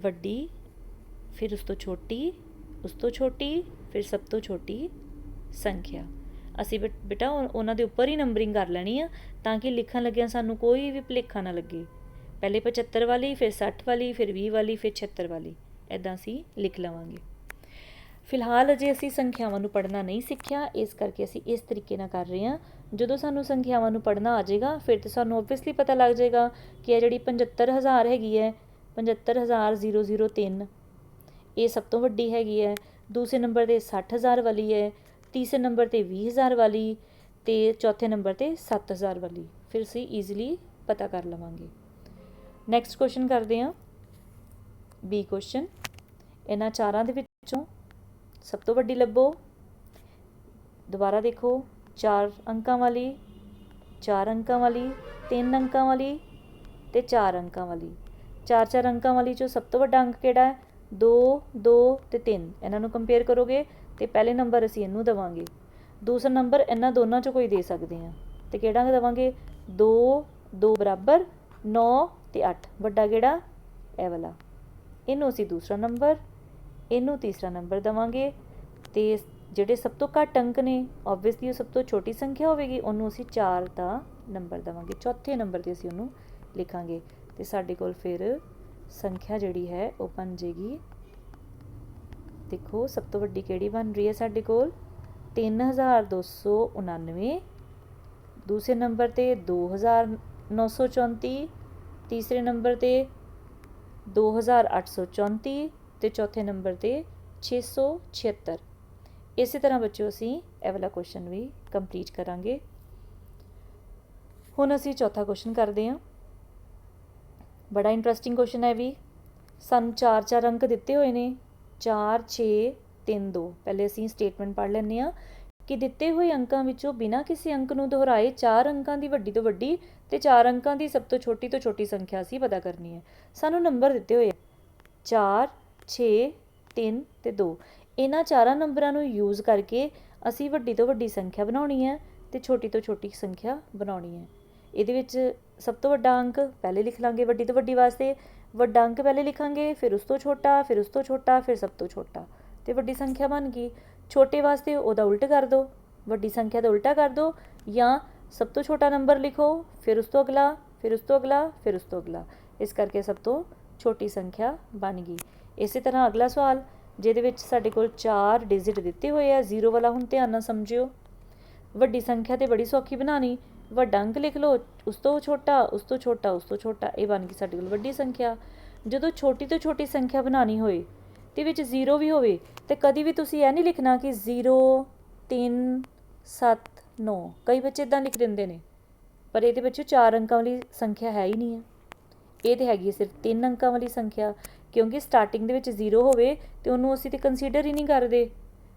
ਵੱਡੀ, ਫਿਰ ਉਸ ਤੋਂ ਛੋਟੀ, ਉਸ ਤੋਂ ਛੋਟੀ, ਫਿਰ ਸਭ ਤੋਂ ਛੋਟੀ ਸੰਖਿਆ। ਅਸੀਂ ਬੇਟਾ ਉਹਨਾਂ ਦੇ ਉੱਪਰ ਹੀ ਨੰਬਰਿੰਗ ਕਰ ਲੈਣੀ ਆ ਤਾਂ ਕਿ ਲਿਖਣ ਲੱਗਿਆਂ ਸਾਨੂੰ ਕੋਈ ਵੀ ਭੁਲੇਖਾ ਨਾ ਲੱਗੇ। ਪਹਿਲੇ 75 ਵਾਲੀ, ਫਿਰ 60 ਵਾਲੀ, ਫਿਰ 20 ਵਾਲੀ, ਫਿਰ 76 ਵਾਲੀ, ਇੱਦਾਂ ਅਸੀਂ ਲਿਖ ਲਵਾਂਗੇ। ਫਿਲਹਾਲ ਅਜੇ ਅਸੀਂ ਸੰਖਿਆਵਾਂ ਨੂੰ ਪੜ੍ਹਨਾ ਨਹੀਂ ਸਿੱਖਿਆ, ਇਸ ਕਰਕੇ ਅਸੀਂ ਇਸ ਤਰੀਕੇ ਨਾਲ ਕਰ ਰਹੇ ਹਾਂ। ਜਦੋਂ ਸਾਨੂੰ ਸੰਖਿਆਵਾਂ ਨੂੰ ਪੜ੍ਹਨਾ ਆ ਜਾਏਗਾ ਫਿਰ ਤਾਂ ਸਾਨੂੰ ਓਬਵੀਅਸਲੀ ਪਤਾ ਲੱਗ ਜਾਏਗਾ ਕਿ ਇਹ ਜਿਹੜੀ 75,000 ਹੈਗੀ ਹੈ, 75,003, ਇਹ ਸਭ ਤੋਂ ਵੱਡੀ ਹੈਗੀ ਹੈ। ਦੂਸਰੇ ਨੰਬਰ 'ਤੇ 60,000 ਵਾਲੀ ਹੈ, ਤੀਸਰੇ ਨੰਬਰ 'ਤੇ 20,000 ਵਾਲੀ, ਅਤੇ ਚੌਥੇ ਨੰਬਰ 'ਤੇ 7,000 ਵਾਲੀ। ਫਿਰ ਅਸੀਂ ਈਜ਼ੀਲੀ ਪਤਾ ਕਰ ਲਵਾਂਗੇ। ਨੈਕਸਟ ਕੁਐਸਚਨ ਕਰਦੇ ਹਾਂ, B ਕੁਐਸਚਨ। ਇਹਨਾਂ ਚਾਰਾਂ ਦੇ ਵਿੱਚੋਂ ਸਭ ਤੋਂ ਵੱਡੀ ਲੱਭੋ, ਦੁਬਾਰਾ ਦੇਖੋ 4 ਅੰਕਾਂ ਵਾਲੀ, 4 ਅੰਕਾਂ ਵਾਲੀ, 3 ਅੰਕਾਂ ਵਾਲੀ ਤੇ 4 ਅੰਕਾਂ ਵਾਲੀ। 4 ਅੰਕਾਂ ਵਾਲੀ 'ਚੋਂ ਸਭ ਤੋਂ ਵੱਡਾ ਅੰਕ ਕਿਹੜਾ ਹੈ? 2, 2 ਤੇ 3। ਇਹਨਾਂ ਨੂੰ ਕੰਪੇਅਰ ਕਰੋਗੇ ਤੇ ਪਹਿਲੇ ਨੰਬਰ ਅਸੀਂ ਇਹਨੂੰ ਦੇਵਾਂਗੇ, ਦੂਸਰਾ ਨੰਬਰ ਇਹਨਾਂ ਦੋਨਾਂ 'ਚੋਂ ਕੋਈ ਦੇ ਸਕਦੇ ਹਾਂ ਤੇ ਕਿਹੜਾ ਦੇਵਾਂਗੇ? 2, 2 ਬਰਾਬਰ 9 ਤੇ 8। ਵੱਡਾ ਕਿਹੜਾ? ਇਹ ਵਾਲਾ। ਇਹਨੂੰ ਅਸੀਂ ਦੂਸਰਾ ਨੰਬਰ, ਇਹਨੂੰ ਤੀਸਰਾ ਨੰਬਰ ਦੇਵਾਂਗੇ ਤੇ ਜਿਹੜੇ ਸਭ ਤੋਂ ਘੱਟ ਅੰਕ ਨੇ ਓਬਵੀਅਸਲੀ ਉਹ ਸਭ ਤੋਂ ਛੋਟੀ ਸੰਖਿਆ ਹੋਵੇਗੀ, ਉਹਨੂੰ ਅਸੀਂ 4 ਦਾ ਨੰਬਰ ਦੇਵਾਂਗੇ। ਚੌਥੇ ਨੰਬਰ 'ਤੇ ਅਸੀਂ ਉਹਨੂੰ ਲਿਖਾਂਗੇ ਤੇ ਸਾਡੇ ਕੋਲ ਫਿਰ ਸੰਖਿਆ ਜਿਹੜੀ ਹੈ ਉਹ ਬਣ ਜਾਏਗੀ। ਦੇਖੋ ਸਭ ਤੋਂ ਵੱਡੀ ਕਿਹੜੀ ਬਣ ਰਹੀ ਹੈ ਸਾਡੇ ਕੋਲ? 3299। ਦੂਸਰੇ ਨੰਬਰ 'ਤੇ 2934, ਤੀਸਰੇ ਨੰਬਰ 'ਤੇ 2834 ਤੇ ਚੌਥੇ ਨੰਬਰ 'ਤੇ 676। ਇਸੇ ਤਰ੍ਹਾਂ ਬੱਚਿਓ ਅਸੀਂ ਇਹ ਵਾਲਾ ਕੁਐਸਚਨ ਵੀ ਕੰਪਲੀਟ ਕਰਾਂਗੇ। ਹੁਣ ਅਸੀਂ ਚੌਥਾ ਕੁਐਸਚਨ ਕਰਦੇ ਹਾਂ। ਬੜਾ ਇੰਟਰਸਟਿੰਗ ਕੁਐਸਚਨ ਹੈ ਵੀ। ਸਾਨੂੰ 4 ਅੰਕ ਦਿੱਤੇ ਹੋਏ ਨੇ, 4, 6, 3, 2। ਪਹਿਲੇ ਅਸੀਂ ਸਟੇਟਮੈਂਟ ਪੜ੍ਹ ਲੈਂਦੇ ਹਾਂ ਕਿ ਦਿੱਤੇ ਹੋਏ ਅੰਕਾਂ ਵਿੱਚੋਂ ਬਿਨਾਂ ਕਿਸੇ ਅੰਕ ਨੂੰ ਦੁਹਰਾਏ 4 ਅੰਕਾਂ ਦੀ ਵੱਡੀ ਤੋਂ ਵੱਡੀ ਤੇ 4 ਅੰਕਾਂ ਦੀ ਸਭ ਤੋਂ ਛੋਟੀ ਸੰਖਿਆ ਅਸੀਂ ਪਤਾ ਕਰਨੀ ਹੈ। ਸਾਨੂੰ ਨੰਬਰ ਦਿੱਤੇ ਹੋਏ 4, 6, 3 ਤੇ 2। ਇਹਨਾਂ ਚਾਰਾਂ ਨੰਬਰਾਂ ਨੂੰ ਯੂਜ਼ ਕਰਕੇ ਅਸੀਂ ਵੱਡੀ ਤੋਂ ਵੱਡੀ ਸੰਖਿਆ ਬਣਾਉਣੀ ਹੈ ਤੇ ਛੋਟੀ ਤੋਂ ਛੋਟੀ ਸੰਖਿਆ ਬਣਾਉਣੀ ਹੈ। ਇਹਦੇ ਵਿੱਚ ਸਭ ਤੋਂ ਵੱਡਾ ਅੰਕ ਪਹਿਲੇ ਲਿਖ ਲਾਂਗੇ। ਵੱਡੀ ਤੋਂ ਵੱਡੀ ਵਾਸਤੇ ਵੱਡਾ ਅੰਕ ਪਹਿਲੇ ਲਿਖਾਂਗੇ, ਫਿਰ ਉਸ ਤੋਂ ਛੋਟਾ, ਫਿਰ ਉਸ ਤੋਂ ਛੋਟਾ, ਫਿਰ ਸਭ ਤੋਂ ਛੋਟਾ ਤੇ ਵੱਡੀ ਸੰਖਿਆ ਬਣ ਗਈ। ਛੋਟੇ ਵਾਸਤੇ ਉਹਦਾ ਉਲਟ ਕਰ ਦਿਓ, ਵੱਡੀ ਸੰਖਿਆ ਦਾ ਉਲਟਾ ਕਰ ਦਿਓ, ਜਾਂ ਸਭ ਤੋਂ ਛੋਟਾ ਨੰਬਰ ਲਿਖੋ, ਫਿਰ ਉਸ ਤੋਂ ਅਗਲਾ, ਫਿਰ ਉਸ ਤੋਂ ਅਗਲਾ, ਫਿਰ ਉਸ ਤੋਂ ਅਗਲਾ। ਇਸ ਕਰਕੇ ਸਭ ਤੋਂ ਛੋਟੀ ਸੰਖਿਆ ਬਣ ਗਈ। ਇਸੇ ਤਰ੍ਹਾਂ ਅਗਲਾ ਸਵਾਲ ਜਿਹਦੇ ਵਿੱਚ ਸਾਡੇ ਕੋਲ 4 ਡਿਜਿਟ ਦਿੱਤੇ ਹੋਏ ਆ। 0 ਵਾਲਾ ਹੁਣ ਧਿਆਨ ਨਾਲ ਸਮਝਿਓ। ਵੱਡੀ ਸੰਖਿਆ ਤੇ ਬੜੀ ਸੌਖੀ ਬਣਾਉਣੀ। ਵੱਡਾ ਅੰਕ ਲਿਖ ਲਓ, ਉਸ ਤੋਂ ਛੋਟਾ, ਉਸ ਤੋਂ ਛੋਟਾ, ਉਸ ਤੋਂ ਛੋਟਾ। ਇਹ ਬਣ ਗਈ ਸਾਡੇ ਕੋਲ ਵੱਡੀ ਸੰਖਿਆ। ਜਦੋਂ ਛੋਟੀ ਤੋਂ ਛੋਟੀ ਸੰਖਿਆ ਬਣਾਉਣੀ ਹੋਏ ਤੇ ਵਿੱਚ 0 ਵੀ ਹੋਵੇ ਤੇ ਕਦੀ ਵੀ ਤੁਸੀਂ ਇਹ ਨਹੀਂ ਲਿਖਣਾ ਕਿ 0, 3, 7, 9। ਕਈ ਬੱਚੇ ਇੱਦਾਂ ਲਿਖ ਦਿੰਦੇ ਨੇ, ਪਰ ਇਹਦੇ ਵਿੱਚ 4 ਅੰਕਾਂ ਵਾਲੀ ਸੰਖਿਆ ਹੈ ਹੀ ਨਹੀਂ ਹੈ। ਇਹ ਤਾਂ ਹੈਗੀ ਸਿਰਫ 3 ਅੰਕਾਂ ਵਾਲੀ ਸੰਖਿਆ, ਕਿਉਂਕਿ ਸਟਾਰਟਿੰਗ ਦੇ ਵਿੱਚ 0 ਹੋਵੇ ਤੇ ਉਹਨੂੰ ਅਸੀਂ ਤੇ ਕੰਸੀਡਰ ਹੀ ਨਹੀਂ ਕਰਦੇ।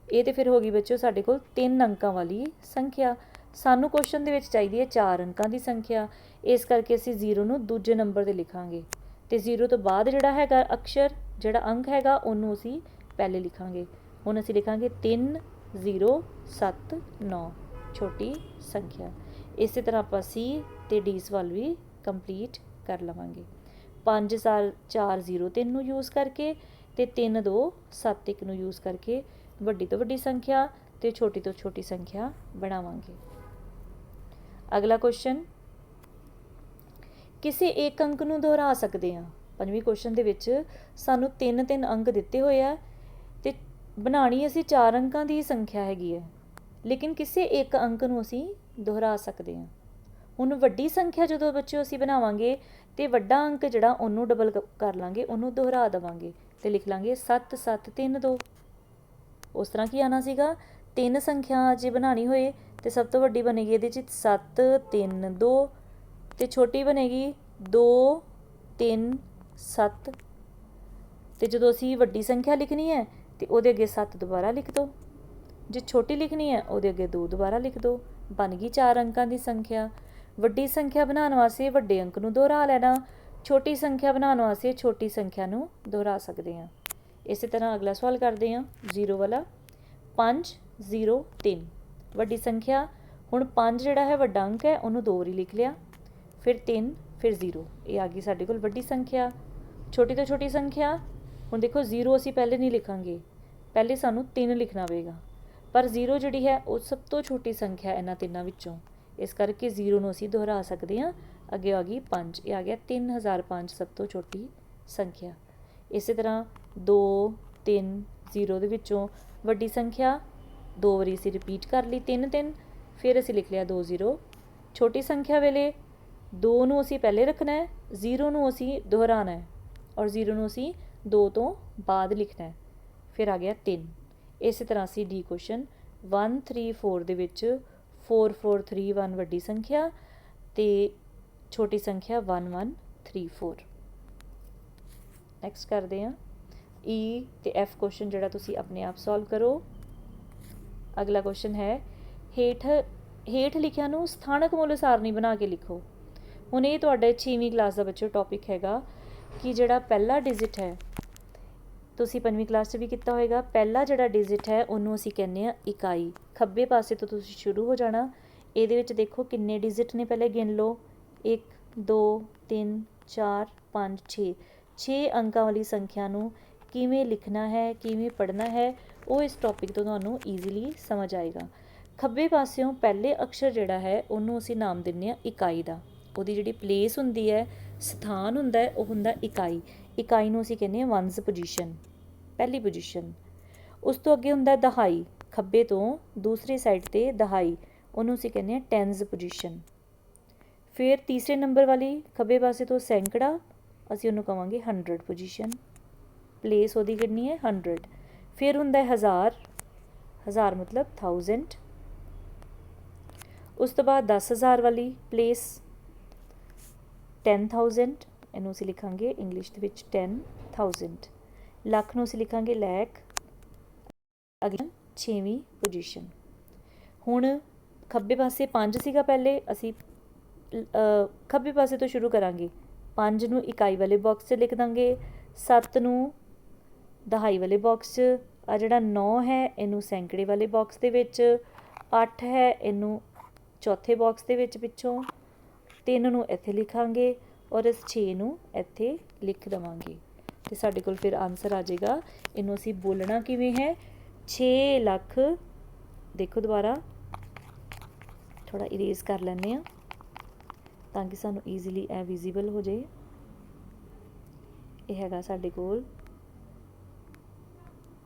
ਇਹ ਤੇ ਫਿਰ ਹੋ ਗਈ ਬੱਚਿਓ ਸਾਡੇ ਕੋਲ 3 ਅੰਕਾਂ ਵਾਲੀ ਸੰਖਿਆ। ਸਾਨੂੰ ਕੁਐਸਚਨ ਦੇ ਵਿੱਚ ਚਾਹੀਦੀ ਹੈ 4 ਅੰਕਾਂ ਦੀ ਸੰਖਿਆ। ਇਸ ਕਰਕੇ ਅਸੀਂ 0 ਨੂੰ ਦੂਜੇ ਨੰਬਰ 'ਤੇ ਲਿਖਾਂਗੇ ਤੇ 0 ਤੋਂ ਬਾਅਦ ਜਿਹੜਾ ਹੈਗਾ ਅਕਸ਼ਰ, ਜਿਹੜਾ ਅੰਕ ਹੈਗਾ, ਉਹਨੂੰ ਅਸੀਂ ਪਹਿਲੇ ਲਿਖਾਂਗੇ। ਹੁਣ ਅਸੀਂ ਲਿਖਾਂਗੇ 3, 0, 7, 9 ਛੋਟੀ ਸੰਖਿਆ। ਇਸੇ ਤਰ੍ਹਾਂ ਆਪਾਂ C ਤੇ D ਸਵਾਲ ਵੀ ਕੰਪਲੀਟ ਕਰ ਲਵਾਂਗੇ। 5, 4, 0, 3 ਨੂੰ ਯੂਜ਼ ਕਰਕੇ ਤੇ 3, 2, 7, 1 ਨੂੰ ਯੂਜ਼ ਕਰਕੇ ਵੱਡੀ ਤੋਂ ਵੱਡੀ ਸੰਖਿਆ ਤੇ ਛੋਟੀ ਤੋਂ ਛੋਟੀ ਸੰਖਿਆ ਬਣਾਵਾਂਗੇ। ਅਗਲਾ ਕੁਐਸਚਨ, ਕਿਸੇ ਇੱਕ ਅੰਕ ਨੂੰ ਦੁਹਰਾ ਸਕਦੇ ਹਾਂ। ਪੰਜਵੀਂ ਕੁਐਸਚਨ ਦੇ ਵਿੱਚ ਸਾਨੂੰ 3 ਅੰਕ ਦਿੱਤੇ ਹੋਏ ਆ ਤੇ ਬਣਾਉਣੀ ਅਸੀਂ 4 ਅੰਕਾਂ ਦੀ ਸੰਖਿਆ ਹੈਗੀ ਹੈ, ਲੇਕਿਨ ਕਿਸੇ ਇੱਕ ਅੰਕ ਨੂੰ ਅਸੀਂ ਦੁਹਰਾ ਸਕਦੇ ਹਾਂ। ਹੁਣ ਵੱਡੀ ਸੰਖਿਆ ਜਦੋਂ ਬੱਚਿਓ ਅਸੀਂ ਬਣਾਵਾਂਗੇ ਤੇ ਵੱਡਾ ਅੰਕ ਜਿਹੜਾ ਉਹਨੂੰ ਡਬਲ ਕਰ ਲਾਂਗੇ, ਉਹਨੂੰ ਦੁਹਰਾ ਦੇਵਾਂਗੇ ਤੇ ਲਿਖ ਲਾਂਗੇ 7, 7, 3, 2। ਉਸ ਤਰ੍ਹਾਂ ਕੀ ਆਉਣਾ ਸੀਗਾ? 3 ਸੰਖਿਆ ਜੇ ਬਣਾਉਣੀ ਹੋਏ ਤੇ ਸਭ ਤੋਂ ਵੱਡੀ ਬਣੇਗੀ ਇਹਦੇ 'ਚ 7, 3, 2 ਤੇ ਛੋਟੀ ਬਣੇਗੀ 2, 3, 7। ਤੇ ਜਦੋਂ ਅਸੀਂ ਵੱਡੀ ਸੰਖਿਆ ਲਿਖਣੀ ਹੈ ਤੇ ਉਹਦੇ ਅੱਗੇ 7 ਦੁਬਾਰਾ ਲਿਖ ਦਿਓ। ਜੇ ਛੋਟੀ ਲਿਖਣੀ ਹੈ ਉਹਦੇ ਅੱਗੇ 2 ਦੁਬਾਰਾ ਲਿਖ ਦਿਓ। ਬਣ ਗਈ 4 ਅੰਕਾਂ ਦੀ ਸੰਖਿਆ। ਵੱਡੀ ਸੰਖਿਆ ਬਣਾਉਣ ਵਾਸਤੇ ਵੱਡੇ ਅੰਕ ਨੂੰ ਦੁਹਰਾ ਲੈਣਾ, ਛੋਟੀ ਸੰਖਿਆ ਬਣਾਉਣ ਵਾਸਤੇ ਛੋਟੀ ਸੰਖਿਆ ਨੂੰ ਦੁਹਰਾ ਸਕਦੇ ਹਾਂ। ਇਸੇ ਤਰ੍ਹਾਂ ਅਗਲਾ ਸਵਾਲ ਕਰਦੇ ਹਾਂ 0 ਵਾਲਾ। 5, 0, 3 ਵੱਡੀ ਸੰਖਿਆ। ਹੁਣ 5 ਜਿਹੜਾ ਹੈ ਵੱਡਾ ਅੰਕ ਹੈ, ਉਹਨੂੰ 2 ਵਾਰੀ ਲਿਖ ਲਿਆ, ਫਿਰ 3, ਫਿਰ 0। ਇਹ ਆ ਗਈ ਸਾਡੇ ਕੋਲ ਵੱਡੀ ਸੰਖਿਆ। ਛੋਟੀ ਤੋਂ ਛੋਟੀ ਸੰਖਿਆ, ਹੁਣ ਦੇਖੋ 0 ਅਸੀਂ ਪਹਿਲੇ ਨਹੀਂ ਲਿਖਾਂਗੇ, ਪਹਿਲੇ ਸਾਨੂੰ 3 ਲਿਖਣਾ ਪਵੇਗਾ, ਪਰ 0 ਜਿਹੜੀ ਹੈ ਉਹ ਸਭ ਤੋਂ ਛੋਟੀ ਸੰਖਿਆ ਇਹਨਾਂ ਤਿੰਨਾਂ ਵਿੱਚੋਂ। ਇਸ ਕਰਕੇ 0 ਨੂੰ ਅਸੀਂ ਦੁਹਰਾ ਸਕਦੇ ਹਾਂ। ਅੱਗੇ ਆ ਗਈ 5, ਇਹ ਆ ਗਿਆ 3005 ਸਭ ਤੋਂ ਛੋਟੀ ਸੰਖਿਆ। ਇਸੇ ਤਰ੍ਹਾਂ 2, 3, 0 ਦੇ ਵਿੱਚੋਂ ਵੱਡੀ ਸੰਖਿਆ 2 ਵਾਰੀ ਅਸੀਂ ਰਿਪੀਟ ਕਰ ਲਈ 3, 3, ਫਿਰ ਅਸੀਂ ਲਿਖ ਲਿਆ 2, 0। ਛੋਟੀ ਸੰਖਿਆ ਵੇਲੇ 2 ਨੂੰ ਅਸੀਂ ਪਹਿਲੇ ਰੱਖਣਾ ਹੈ, 0 ਨੂੰ ਅਸੀਂ ਦੁਹਰਾਉਣਾ ਹੈ ਔਰ 0 ਨੂੰ ਅਸੀਂ 2 ਤੋਂ ਬਾਅਦ ਲਿਖਣਾ ਹੈ, ਫਿਰ ਆ ਗਿਆ 3। ਇਸੇ ਤਰ੍ਹਾਂ ਅਸੀਂ ਡੀ ਕੁਐਸਚਨ 1, 3, 4 ਦੇ ਵਿੱਚ 4, 4, 3, 1 ਵੱਡੀ ਸੰਖਿਆ ਤੇ ਛੋਟੀ ਸੰਖਿਆ 1, 1, 3, 4। ਨੈਕਸਟ ਕਰਦੇ ਹਾਂ E ਤੇ F ਕੁਐਸਚਨ, ਜਿਹੜਾ ਤੁਸੀਂ ਆਪਣੇ ਆਪ ਸੋਲਵ ਕਰੋ। ਅਗਲਾ ਕੁਐਸਚਨ ਹੈ ਹੇਠ ਹੇਠ ਲਿਖਿਆ ਨੂੰ ਸਥਾਨਕ ਮੁੱਲ ਸਾਰਣੀ ਬਣਾ ਕੇ ਲਿਖੋ। ਹੁਣ ਇਹ ਤੁਹਾਡੇ 6ਵੀਂ ਕਲਾਸ ਦਾ ਬੱਚੋ ਟੌਪਿਕ ਹੈਗਾ ਕਿ ਜਿਹੜਾ ਪਹਿਲਾ ਡਿਜਿਟ ਹੈ, ਤੁਸੀਂ 5ਵੀਂ ਕਲਾਸ 'ਚ ਵੀ ਕੀਤਾ ਹੋਏਗਾ, ਪਹਿਲਾ ਜਿਹੜਾ ਡਿਜਿਟ ਹੈ ਉਹਨੂੰ ਅਸੀਂ ਕਹਿੰਦੇ ਹਾਂ ਇਕਾਈ। ਖੱਬੇ ਪਾਸੇ ਤੋਂ ਤੁਸੀਂ ਸ਼ੁਰੂ ਹੋ ਜਾਣਾ। ਇਹਦੇ ਵਿੱਚ ਦੇਖੋ ਕਿੰਨੇ ਡਿਜਿਟ ਨੇ, ਪਹਿਲੇ ਗਿਣ ਲਓ। 1 2 3 4 5 6 6 ਅੰਕਾਂ ਵਾਲੀ ਸੰਖਿਆ ਨੂੰ ਕਿਵੇਂ ਲਿਖਣਾ ਹੈ, ਕਿਵੇਂ ਪੜ੍ਹਨਾ ਹੈ, ਉਹ ਇਸ ਟੌਪਿਕ ਤੋਂ ਤੁਹਾਨੂੰ ਈਜ਼ੀਲੀ ਸਮਝ ਆਏਗਾ। ਖੱਬੇ ਪਾਸਿਓਂ ਪਹਿਲੇ ਅਕਸ਼ਰ ਜਿਹੜਾ ਹੈ ਉਹਨੂੰ ਅਸੀਂ ਨਾਮ ਦਿੰਦੇ ਹਾਂ ਇਕਾਈ ਦਾ। ਉਹਦੀ ਜਿਹੜੀ ਪਲੇਸ ਹੁੰਦੀ ਹੈ, ਸਥਾਨ ਹੁੰਦਾ ਹੈ, ਉਹ ਹੁੰਦਾ ਇਕਾਈ। ਇਕਾਈ ਨੂੰ ਅਸੀਂ ਕਹਿੰਦੇ ਹਾਂ ਵਨਸ ਪੋਜੀਸ਼ਨ, ਪਹਿਲੀ ਪੋਜੀਸ਼ਨ। ਉਸ ਤੋਂ ਅੱਗੇ ਹੁੰਦਾ ਦਹਾਈ, ਖੱਬੇ ਤੋਂ ਦੂਸਰੀ ਸਾਈਡ 'ਤੇ ਦਹਾਈ, ਉਹਨੂੰ ਅਸੀਂ ਕਹਿੰਦੇ ਹਾਂ ਟੈਨਸ ਪੋਜੀਸ਼ਨ। ਫਿਰ ਤੀਸਰੇ ਨੰਬਰ ਵਾਲੀ ਖੱਬੇ ਪਾਸੇ ਤੋਂ ਸੈਂਕੜਾ, ਅਸੀਂ ਉਹਨੂੰ ਕਹਾਂਗੇ 100 ਪੋਜੀਸ਼ਨ, ਪਲੇਸ ਉਹਦੀ ਕਿੰਨੀ ਹੈ 100। ਫਿਰ ਹੁੰਦਾ ਹਜ਼ਾਰ, ਹਜ਼ਾਰ ਮਤਲਬ 1000। ਉਸ ਤੋਂ ਬਾਅਦ 10,000 ਵਾਲੀ ਪਲੇਸ 10,000, ਇਹਨੂੰ ਅਸੀਂ ਲਿਖਾਂਗੇ ਇੰਗਲਿਸ਼ ਦੇ ਵਿੱਚ 10,000। ਲੱਖ ਨੂੰ ਅਸੀਂ ਲਿਖਾਂਗੇ ਲੱਖ। ਅਗਲਾ 6ਵੀਂ ਪੋਜੀਸ਼ਨ। ਹੁਣ ਖੱਬੇ ਪਾਸੇ 5 ਸੀਗਾ ਪਹਿਲੇ, ਅਸੀਂ ਖੱਬੇ ਪਾਸੇ ਤੋਂ ਸ਼ੁਰੂ ਕਰਾਂਗੇ। 5 ਨੂੰ ਇਕਾਈ ਵਾਲੇ ਬਾਕਸ 'ਚ ਲਿਖ ਦਾਂਗੇ, 7 ਨੂੰ ਦਹਾਈ ਵਾਲੇ ਬਾਕਸ 'ਚ, ਆ ਜਿਹੜਾ 9 ਹੈ ਇਹਨੂੰ ਸੈਂਕੜੇ ਵਾਲੇ ਬਾਕਸ ਦੇ ਵਿੱਚ, 8 ਹੈ ਇਹਨੂੰ ਚੌਥੇ ਬਾਕਸ ਦੇ ਵਿੱਚ ਪਿੱਛੋਂ, 3 ਨੂੰ ਇੱਥੇ ਲਿਖਾਂਗੇ ਔਰ ਇਸ 6 ਨੂੰ ਇੱਥੇ ਲਿਖ ਦੇਵਾਂਗੇ ਅਤੇ ਸਾਡੇ ਕੋਲ ਫਿਰ ਆਨਸਰ ਆ ਜਾਏਗਾ। ਇਹਨੂੰ ਅਸੀਂ ਬੋਲਣਾ ਕਿਵੇਂ ਹੈ, 6 ਲੱਖ। ਦੇਖੋ ਦੁਬਾਰਾ ਥੋੜ੍ਹਾ ਇਰੇਜ਼ ਕਰ ਲੈਂਦੇ ਹਾਂ ਤਾਂ ਕਿ ਸਾਨੂੰ ਈਜ਼ੀਲੀ ਇਹ ਵਿਜ਼ੀਬਲ ਹੋ ਜਾਏ। ਇਹ ਹੈਗਾ ਸਾਡੇ ਕੋਲ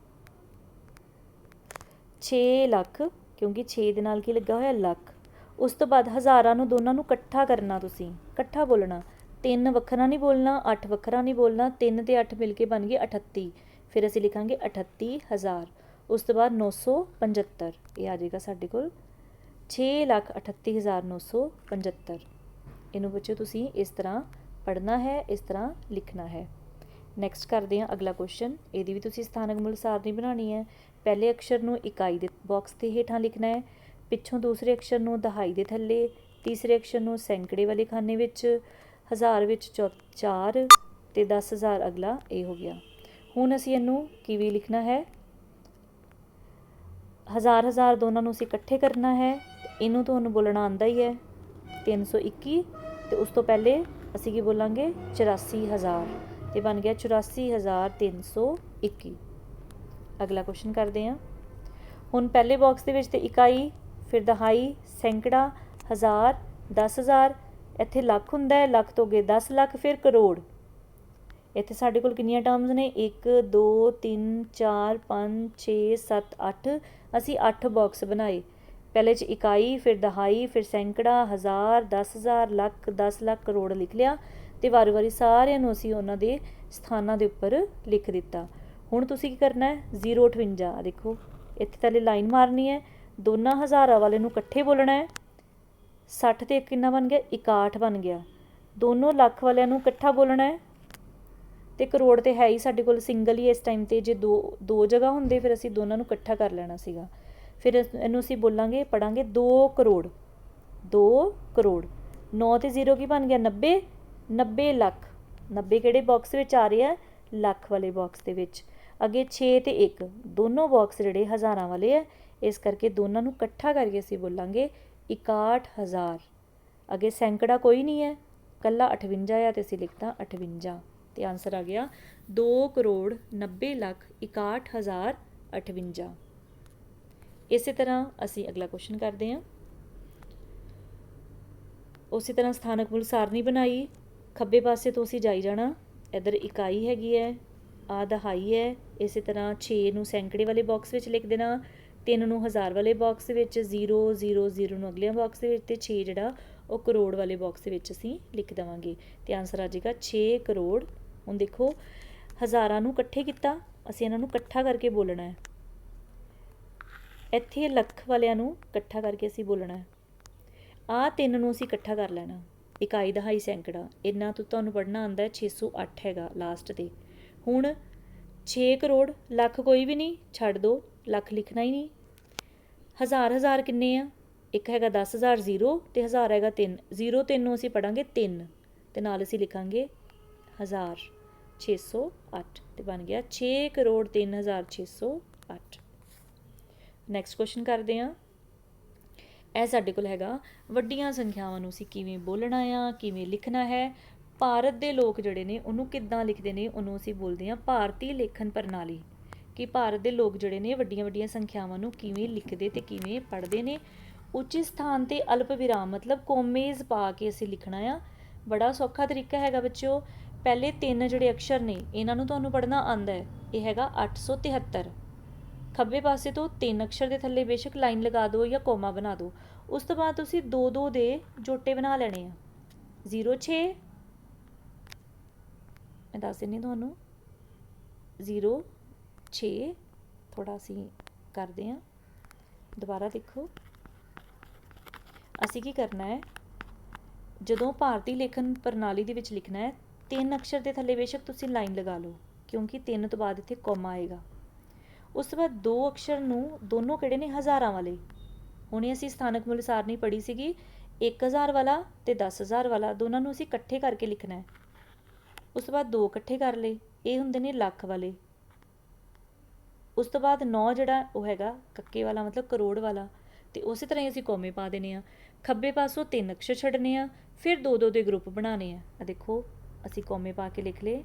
6 ਲੱਖ, ਕਿਉਂਕਿ 6 ਦੇ ਨਾਲ ਕੀ ਲੱਗਾ ਹੋਇਆ ਲੱਖ। ਉਸ ਤੋਂ ਬਾਅਦ ਹਜ਼ਾਰਾਂ ਨੂੰ ਦੋਨਾਂ ਨੂੰ ਇਕੱਠਾ ਕਰਨਾ, ਤੁਸੀਂ ਇਕੱਠਾ ਬੋਲਣਾ। 3 ਵੱਖਰਾ ਨਹੀਂ ਬੋਲਣਾ, 8 ਵੱਖਰਾ ਨਹੀਂ ਬੋਲਣਾ, 3 ਤੇ 8 ਮਿਲ ਕੇ ਬਣ ਗਏ 38। ਫਿਰ ਅਸੀਂ ਲਿਖਾਂਗੇ 38,000। ਉਸ ਤੋਂ ਬਾਅਦ 975, ਇਹ ਆ ਜਾਏਗਾ ਸਾਡੇ ਕੋਲ 6,38,975। ਇਹਨੂੰ ਬੱਚਿਓ ਤੁਸੀਂ ਇਸ ਤਰ੍ਹਾਂ ਪੜ੍ਹਨਾ ਹੈ, ਇਸ ਤਰ੍ਹਾਂ ਲਿਖਣਾ ਹੈ। ਨੈਕਸਟ ਕਰਦੇ ਹਾਂ ਅਗਲਾ ਕੁਐਸਚਨ। ਇਹਦੀ ਵੀ ਤੁਸੀਂ ਸਥਾਨਕ ਮੁੱਲ ਸਾਰਣੀ ਬਣਾਉਣੀ ਹੈ। ਪਹਿਲੇ ਅਕਸ਼ਰ ਨੂੰ ਇਕਾਈ ਦੇ ਬਾਕਸ ਦੇ ਹੇਠਾਂ ਲਿਖਣਾ ਹੈ, ਪਿੱਛੋਂ ਦੂਸਰੇ ਅਕਸ਼ਰ ਨੂੰ ਦਹਾਈ ਦੇ ਥੱਲੇ, ਤੀਸਰੇ ਅਕਸ਼ਰ ਨੂੰ ਸੈਂਕੜੇ ਵਾਲੇ ਖਾਨੇ ਵਿੱਚ, ਹਜ਼ਾਰ ਵਿੱਚ 4 ਅਤੇ 10,000 ਅਗਲਾ ਇਹ ਹੋ ਗਿਆ। ਹੁਣ ਅਸੀਂ ਇਹਨੂੰ ਕਿਵੇਂ ਲਿਖਣਾ ਹੈ, ਹਜ਼ਾਰ ਹਜ਼ਾਰ ਦੋਨਾਂ ਨੂੰ ਅਸੀਂ ਇਕੱਠੇ ਕਰਨਾ ਹੈ। ਇਹਨੂੰ ਤੁਹਾਨੂੰ ਬੋਲਣਾ ਆਉਂਦਾ ਹੀ ਹੈ 321, ਅਤੇ ਉਸ ਤੋਂ ਪਹਿਲੇ ਅਸੀਂ ਕੀ ਬੋਲਾਂਗੇ 84,000, ਅਤੇ ਬਣ ਗਿਆ 84,321। ਅਗਲਾ ਕੁਐਸਚਨ ਕਰਦੇ ਹਾਂ। ਹੁਣ ਪਹਿਲੇ ਬਾਕਸ ਦੇ ਵਿੱਚ ਤੇ ਇਕਾਈ, ਫਿਰ ਦਹਾਈ, ਸੈਂਕੜਾ, ਹਜ਼ਾਰ, 10,000, ਇੱਥੇ ਲੱਖ ਹੁੰਦਾ ਹੈ, ਲੱਖ ਤੋਂ ਅੱਗੇ 10 ਲੱਖ, ਫਿਰ ਕਰੋੜ। ਇੱਥੇ ਸਾਡੇ ਕੋਲ ਕਿੰਨੀਆਂ ਟਰਮਸ ਨੇ, 1 2 3 4 5 6 7 8। ਅਸੀਂ 8 ਬਾਕਸ ਬਣਾਏ। ਪਹਿਲੇ 'ਚ ਇਕਾਈ, ਫਿਰ ਦਹਾਈ, ਫਿਰ ਸੈਂਕੜਾ, ਹਜ਼ਾਰ, 10,000, ਲੱਖ, 10 ਲੱਖ, ਕਰੋੜ ਲਿਖ ਲਿਆ, ਅਤੇ ਵਾਰੀ ਵਾਰੀ ਸਾਰਿਆਂ ਨੂੰ ਅਸੀਂ ਉਹਨਾਂ ਦੇ ਸਥਾਨਾਂ ਦੇ ਉੱਪਰ ਲਿਖ ਦਿੱਤਾ। ਹੁਣ ਤੁਸੀਂ ਕੀ ਕਰਨਾ ਹੈ, 058, ਦੇਖੋ ਇੱਥੇ ਪਹਿਲੇ ਲਾਈਨ ਮਾਰਨੀ ਹੈ, ਦੋਨਾਂ ਹਜ਼ਾਰਾਂ ਵਾਲੇ ਨੂੰ ਇਕੱਠੇ ਬੋਲਣਾ ਹੈ। 60 ਤੇ ਕਿੰਨਾ ਬਣ ਗਿਆ, 61 ਬਣ ਗਿਆ। ਦੋਨੋਂ ਲੱਖ ਵਾਲਿਆਂ ਨੂੰ ਇਕੱਠਾ ਬੋਲਣਾ ਹੈ, ਅਤੇ ਕਰੋੜ ਤੇ ਹੈ ਹੀ ਸਾਡੇ ਕੋਲ ਸਿੰਗਲ ਹੀ ਇਸ ਟਾਈਮ 'ਤੇ। ਜੇ ਦੋ ਜਗ੍ਹਾ ਹੁੰਦੇ ਫਿਰ ਅਸੀਂ ਦੋਨਾਂ ਨੂੰ ਇਕੱਠਾ ਕਰ ਲੈਣਾ ਸੀਗਾ। ਫਿਰ ਇਹਨੂੰ ਅਸੀਂ ਬੋਲਾਂਗੇ, ਪੜਾਂਗੇ 2 ਕਰੋੜ, 2 ਕਰੋੜ। 9 ਤੇ 0 ਕੀ ਬਣ ਗਿਆ 90, 90 ਲੱਖ। 90 ਕਿਹੜੇ ਬਾਕਸ ਵਿੱਚ ਆ ਰਿਹਾ, ਲੱਖ ਵਾਲੇ ਬਾਕਸ ਦੇ ਵਿੱਚ। ਅੱਗੇ 6 ਤੇ 1, ਦੋਨੋਂ ਬਾਕਸ ਜਿਹੜੇ ਹਜ਼ਾਰਾਂ ਵਾਲੇ ਹੈ, ਇਸ ਕਰਕੇ ਦੋਨਾਂ ਨੂੰ ਇਕੱਠਾ ਕਰਕੇ ਅਸੀਂ ਬੋਲਾਂਗੇ 61,000। ਅੱਗੇ ਸੈਂਕੜਾ ਕੋਈ ਨਹੀਂ ਹੈ, ਇਕੱਲਾ 58 ਆ, ਅਤੇ ਅਸੀਂ ਲਿਖਤਾ 58, ਅਤੇ ਆਨਸਰ ਆ ਗਿਆ 2 ਕਰੋੜ 90 ਲੱਖ 61,058। ਇਸੇ ਤਰ੍ਹਾਂ ਅਸੀਂ ਅਗਲਾ ਕੁਐਸਚਨ ਕਰਦੇ ਹਾਂ। ਉਸੇ ਤਰ੍ਹਾਂ ਸਥਾਨਕ ਮੁੱਲ ਸਾਰਣੀ ਬਣਾਈ, ਖੱਬੇ ਪਾਸੇ ਤੋਂ ਅਸੀਂ ਜਾਈ ਜਾਣਾ। ਇੱਧਰ ਇਕਾਈ ਹੈਗੀ ਹੈ, ਆਹ ਦਹਾਈ ਹੈ। ਇਸੇ ਤਰ੍ਹਾਂ 6 ਨੂੰ ਸੈਂਕੜੇ ਵਾਲੇ ਬਾਕਸ ਵਿੱਚ ਲਿਖ ਦੇਣਾ, 3 ਨੂੰ ਹਜ਼ਾਰ ਵਾਲੇ ਬਾਕਸ ਦੇ ਵਿੱਚ, 0 0 0 ਨੂੰ ਅਗਲੇ ਬਾਕਸ ਦੇ ਵਿੱਚ, ਅਤੇ 6 ਜਿਹੜਾ ਉਹ ਕਰੋੜ ਵਾਲੇ ਬਾਕਸ ਦੇ ਵਿੱਚ ਅਸੀਂ ਲਿਖ ਦੇਵਾਂਗੇ, ਅਤੇ ਆਨਸਰ ਆ ਜਾਏਗਾ 6 ਕਰੋੜ। ਹੁਣ ਦੇਖੋ ਹਜ਼ਾਰਾਂ ਨੂੰ ਇਕੱਠੇ ਕੀਤਾ, ਅਸੀਂ ਇਹਨਾਂ ਨੂੰ ਇਕੱਠਾ ਕਰਕੇ ਬੋਲਣਾ ਹੈ। ਇੱਥੇ ਲੱਖ ਵਾਲਿਆਂ ਨੂੰ ਇਕੱਠਾ ਕਰਕੇ ਅਸੀਂ ਬੋਲਣਾ ਹੈ। ਆਹ 3 ਨੂੰ ਅਸੀਂ ਇਕੱਠਾ ਕਰ ਲੈਣਾ, ਇਕਾਈ, ਦਹਾਈ, ਸੈਂਕੜਾ। ਇਹਨਾਂ ਤੋਂ ਤੁਹਾਨੂੰ ਪੜ੍ਹਨਾ ਆਉਂਦਾ 608 ਹੈਗਾ ਲਾਸਟ 'ਤੇ। ਹੁਣ 6 ਕਰੋੜ, ਲੱਖ ਕੋਈ ਵੀ ਨਹੀਂ, ਛੱਡ ਦਿਓ, ਲੱਖ ਲਿਖਣਾ ਹੀ ਨਹੀਂ। ਹਜ਼ਾਰ ਹਜ਼ਾਰ ਕਿੰਨੇ ਆ, ਇੱਕ ਹੈਗਾ 10,000 0 ਅਤੇ 1000 ਹੈਗਾ 3, 0 3 ਨੂੰ ਅਸੀਂ ਪੜਾਂਗੇ 3 ਅਤੇ ਨਾਲ ਅਸੀਂ ਲਿਖਾਂਗੇ 1608 ਅਤੇ ਬਣ ਗਿਆ 6,03,608। ਨੈਕਸਟ ਕੁਐਸਚਨ ਕਰਦੇ ਹਾਂ। ਇਹ ਸਾਡੇ ਕੋਲ ਹੈਗਾ ਵੱਡੀਆਂ ਸੰਖਿਆਵਾਂ ਨੂੰ ਅਸੀਂ ਕਿਵੇਂ ਬੋਲਣਾ ਆ, ਕਿਵੇਂ ਲਿਖਣਾ ਹੈ। ਭਾਰਤ ਦੇ ਲੋਕ ਜਿਹੜੇ ਨੇ ਉਹਨੂੰ ਕਿੱਦਾਂ ਲਿਖਦੇ ਨੇ, ਉਹਨੂੰ ਅਸੀਂ ਬੋਲਦੇ ਹਾਂ ਭਾਰਤੀ ਲੇਖਣ ਪ੍ਰਣਾਲੀ। ਕਿ ਭਾਰਤ ਦੇ ਲੋਕ ਜਿਹੜੇ ਨੇ ਵੱਡੀਆਂ ਵੱਡੀਆਂ ਸੰਖਿਆਵਾਂ ਨੂੰ ਕਿਵੇਂ ਲਿਖਦੇ ਅਤੇ ਕਿਵੇਂ ਪੜ੍ਹਦੇ ਨੇ। ਉਚਿਤ ਸਥਾਨ 'ਤੇ ਅਲਪ ਵਿਰਾਮ ਮਤਲਬ ਕੋਮੇਜ਼ ਪਾ ਕੇ ਅਸੀਂ ਲਿਖਣਾ ਆ। ਬੜਾ ਸੌਖਾ ਤਰੀਕਾ ਹੈਗਾ ਬੱਚਿਓ। ਪਹਿਲੇ 3 ਜਿਹੜੇ ਅਕਸ਼ਰ ਨੇ ਇਹਨਾਂ ਨੂੰ ਤੁਹਾਨੂੰ ਪੜ੍ਹਨਾ ਆਉਂਦਾ ਹੈ। ਇਹ ਹੈਗਾ 873। ਖੱਬੇ ਪਾਸੇ ਤੋਂ 3 ਅਕਸ਼ਰ ਦੇ ਥੱਲੇ ਬੇਸ਼ੱਕ ਲਾਈਨ ਲਗਾ ਦਿਓ ਜਾਂ ਕੋਮਾ ਬਣਾ ਦਿਓ। ਉਸ ਤੋਂ ਬਾਅਦ ਤੁਸੀਂ 2-2 ਦੇ ਜੋਟੇ ਬਣਾ ਲੈਣੇ ਆ। 06 ਮੈਂ ਦੱਸ ਦਿੰਦੀ ਤੁਹਾਨੂੰ 06 ਥੋੜ੍ਹਾ ਅਸੀਂ ਕਰਦੇ ਹਾਂ। ਦੁਬਾਰਾ ਦੇਖੋ, ਅਸੀਂ ਕੀ ਕਰਨਾ ਹੈ, ਜਦੋਂ ਭਾਰਤੀ ਲੇਖਣ ਪ੍ਰਣਾਲੀ ਦੇ ਵਿੱਚ ਲਿਖਣਾ ਹੈ 3 ਅਕਸ਼ਰ ਦੇ ਥੱਲੇ ਬੇਸ਼ੱਕ ਤੁਸੀਂ ਲਾਈਨ ਲਗਾ ਲਓ ਕਿਉਂਕਿ 3 ਤੋਂ ਬਾਅਦ ਇੱਥੇ ਕੋਮਾ ਆਏਗਾ। ਉਸ ਤੋਂ ਬਾਅਦ 2 ਅਕਸ਼ਰ ਨੂੰ ਦੋਨੋਂ ਕਿਹੜੇ ਨੇ ਹਜ਼ਾਰਾਂ ਵਾਲੇ। ਹੁਣੇ ਅਸੀਂ ਸਥਾਨਕ ਮੁੱਲ ਸਾਰਣੀ ਪੜ੍ਹੀ ਸੀਗੀ 1000 ਵਾਲਾ ਅਤੇ 10,000 ਵਾਲਾ, ਦੋਨਾਂ ਨੂੰ ਅਸੀਂ ਇਕੱਠੇ ਕਰਕੇ ਲਿਖਣਾ ਹੈ। ਉਸ ਤੋਂ ਬਾਅਦ 2 ਇਕੱਠੇ ਕਰ ਲਏ, ਇਹ ਹੁੰਦੇ ਨੇ ਲੱਖ ਵਾਲੇ। ਉਸ ਤੋਂ ਬਾਅਦ 9 ਜਿਹੜਾ ਉਹ ਹੈਗਾ ਕੱਕੇ ਵਾਲਾ ਮਤਲਬ ਕਰੋੜ ਵਾਲਾ, ਅਤੇ ਉਸੇ ਤਰ੍ਹਾਂ ਹੀ ਅਸੀਂ ਕੋਮੇ ਪਾ ਦੇਣੇ ਆ। ਖੱਬੇ ਪਾਸੋਂ 3 ਅਕਸ਼ਰ ਛੱਡਣੇ ਆ, ਫਿਰ 2-2 ਦੇ ਗਰੁੱਪ ਬਣਾਉਣੇ ਆ। ਦੇਖੋ ਅਸੀਂ ਕੋਮੇ ਪਾ ਕੇ ਲਿਖ ਲਏ।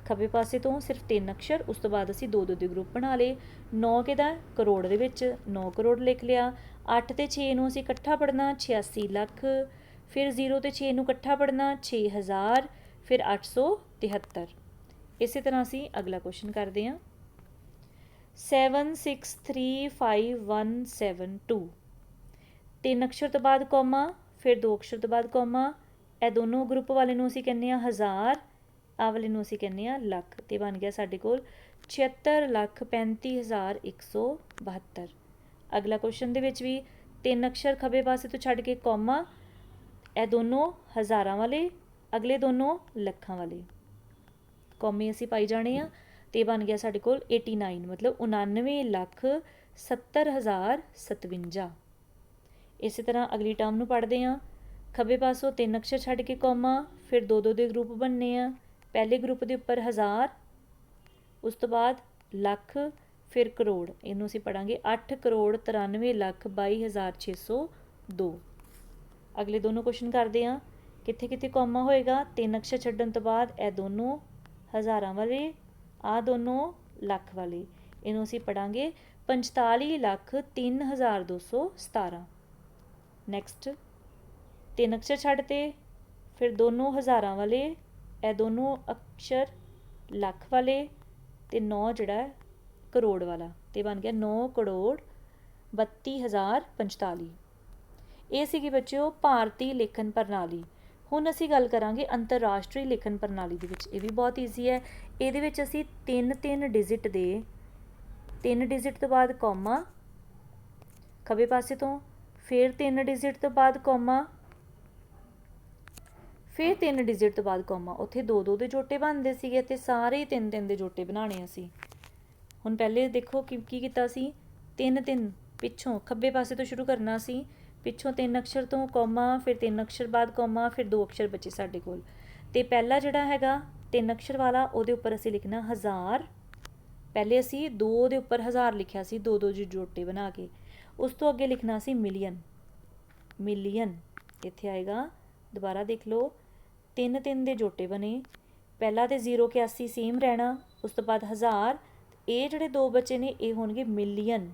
ਖੱਬੇ ਪਾਸੇ ਤੋਂ ਸਿਰਫ 3 ਅਕਸ਼ਰ, ਉਸ ਤੋਂ ਬਾਅਦ ਅਸੀਂ 2-2 ਦੇ ਗਰੁੱਪ ਬਣਾ ਲਏ। 9 ਕਿਹਦਾ ਕਰੋੜ ਦੇ ਵਿੱਚ, 9 ਕਰੋੜ ਲਿਖ ਲਿਆ। 8 ਅਤੇ 6 ਨੂੰ ਅਸੀਂ ਇਕੱਠਾ ਪੜ੍ਹਨਾ 86 ਲੱਖ, ਫਿਰ 0 ਅਤੇ 6 ਨੂੰ ਇਕੱਠਾ ਪੜ੍ਹਨਾ 6000, ਫਿਰ 873। ਇਸੇ ਤਰ੍ਹਾਂ ਅਸੀਂ ਅਗਲਾ ਕੁਐਸਚਨ ਕਰਦੇ ਹਾਂ। 763517 3 ਅਕਸ਼ਰ ਤੋਂ ਬਾਅਦ ਕੋਮਾ, ਫਿਰ 2 ਅਕਸ਼ਰ ਤੋਂ ਬਾਅਦ ਕੋਮਾ। ਇਹ ਦੋਨੋਂ ਗਰੁੱਪ ਵਾਲੇ ਨੂੰ ਅਸੀਂ ਕਹਿੰਦੇ ਹਾਂ 1000, ਆਹ ਵਾਲੇ ਨੂੰ ਅਸੀਂ ਕਹਿੰਦੇ ਹਾਂ ਲੱਖ, ਅਤੇ ਬਣ ਗਿਆ ਸਾਡੇ ਕੋਲ 76,35,172। ਅਗਲਾ ਕੁਐਸਚਨ ਦੇ ਵਿੱਚ ਵੀ 3 ਅਕਸ਼ਰ ਖੱਬੇ ਪਾਸੇ ਤੋਂ ਛੱਡ ਕੇ ਕੋਮਾ, ਇਹ ਦੋਨੋਂ ਹਜ਼ਾਰਾਂ ਵਾਲੇ, ਅਗਲੇ ਦੋਨੋਂ ਲੱਖਾਂ ਵਾਲੇ। ਕੌਮੇ ਅਸੀਂ ਪਾਈ ਜਾਣੇ ਆ, ਅਤੇ ਬਣ ਗਿਆ ਸਾਡੇ ਕੋਲ 89 ਮਤਲਬ 99,70,057। ਇਸੇ ਤਰ੍ਹਾਂ ਅਗਲੀ ਟਰਮ ਨੂੰ ਪੜ੍ਹਦੇ ਹਾਂ। ਖੱਬੇ ਪਾਸੋਂ 3 ਅਕਸ਼ਰ ਛੱਡ ਕੇ ਕੋਮਾ, ਫਿਰ 2-2 ਦੇ ਗਰੁੱਪ ਬਣਨੇ ਆ। ਪਹਿਲੇ ਗਰੁੱਪ ਦੇ ਉੱਪਰ 1000, ਉਸ ਤੋਂ ਬਾਅਦ ਲੱਖ, ਫਿਰ ਕਰੋੜ। ਇਹਨੂੰ ਅਸੀਂ ਪੜ੍ਹਾਂਗੇ 8,93,22,602। ਅਗਲੇ ਦੋਨੋਂ ਕੁਐਸਚਨ ਕਰਦੇ ਹਾਂ। ਕਿੱਥੇ ਕਿੱਥੇ ਕੋਮਾ ਹੋਏਗਾ, 3 ਅਕਸ਼ਰ ਛੱਡਣ ਤੋਂ ਬਾਅਦ ਇਹ ਦੋਨੋਂ ਹਜ਼ਾਰਾਂ ਵਾਲੇ, ਆਹ ਦੋਨੋਂ ਲੱਖ ਵਾਲੇ। ਇਹਨੂੰ ਅਸੀਂ ਪੜ੍ਹਾਂਗੇ 45,03,217। ਨੈਕਸਟ 3 ਅਕਸ਼ਰ ਛੱਡਤੇ, ਫਿਰ ਦੋਨੋਂ ਹਜ਼ਾਰਾਂ ਵਾਲੇ, ਇਹ ਦੋਨੋਂ ਅਕਸ਼ਰ ਲੱਖ ਵਾਲੇ, ਅਤੇ 9 ਜਿਹੜਾ ਕਰੋੜ ਵਾਲਾ, ਅਤੇ ਬਣ ਗਿਆ 9,32,045। ਇਹ ਸੀਗੀ ਬੱਚਿਓ ਭਾਰਤੀ ਲੇਖਣ ਪ੍ਰਣਾਲੀ। ਹੁਣ ਅਸੀਂ ਗੱਲ ਕਰਾਂਗੇ ਅੰਤਰਰਾਸ਼ਟਰੀ ਲੇਖਣ ਪ੍ਰਣਾਲੀ ਦੇ ਵਿੱਚ। ਇਹ ਵੀ ਬਹੁਤ ਈਜ਼ੀ ਹੈ। ਇਹਦੇ ਵਿੱਚ ਅਸੀਂ 3 ਡਿਜਿਟ ਦੇ 3 ਡਿਜਿਟ ਤੋਂ ਬਾਅਦ ਕੋਮਾ ਖੱਬੇ ਪਾਸੇ ਤੋਂ, ਫਿਰ 3 ਡਿਜਿਟ ਤੋਂ ਬਾਅਦ ਕੋਮਾ, ਫਿਰ 3 ਡਿਜਿਟ ਤੋਂ ਬਾਅਦ ਕੋਮਾ। ਉੱਥੇ 2-2 ਦੇ ਜੋਟੇ ਬਣਦੇ ਸੀਗੇ ਅਤੇ ਸਾਰੇ 3-3 ਦੇ ਜੋਟੇ ਬਣਾਉਣੇ ਅਸੀਂ। ਹੁਣ ਪਹਿਲੇ ਦੇਖੋ ਕੀ ਕੀਤਾ ਸੀ, 3-3 ਪਿੱਛੋਂ ਖੱਬੇ ਪਾਸੇ ਤੋਂ ਸ਼ੁਰੂ ਕਰਨਾ ਸੀ। ਪਿੱਛੋਂ 3 ਅਕਸ਼ਰ ਤੋਂ ਕੋਮਾ, ਫਿਰ 3 ਅਕਸ਼ਰ ਬਾਅਦ ਕੋਮਾ, ਫਿਰ 2 ਅਕਸ਼ਰ ਬਚੇ ਸਾਡੇ ਕੋਲ। ਅਤੇ ਪਹਿਲਾ ਜਿਹੜਾ ਹੈਗਾ 3 ਅਕਸ਼ਰ ਵਾਲਾ, ਉਹਦੇ ਉੱਪਰ ਅਸੀਂ ਲਿਖਣਾ 1000। ਪਹਿਲੇ ਅਸੀਂ 2 ਦੇ ਉੱਪਰ 1000 ਲਿਖਿਆ ਸੀ 2-2 ਜੋਟੇ ਬਣਾ ਕੇ। ਉਸ ਤੋਂ ਅੱਗੇ ਲਿਖਣਾ ਸੀ ਮਿਲੀਅਨ, ਮਿਲੀਅਨ ਇੱਥੇ ਆਏਗਾ। ਦੁਬਾਰਾ ਦੇਖ ਲਓ, 3-3 ਦੇ ਜੋਟੇ ਬਣੇ। ਪਹਿਲਾ ਤੇ 081 ਸੇਮ ਰਹਿਣਾ, ਉਸ ਤੋਂ ਬਾਅਦ 1000। ਇਹ ਜਿਹੜੇ 2 ਬਚੇ ਨੇ ਇਹ ਹੋਣਗੇ ਮਿਲੀਅਨ,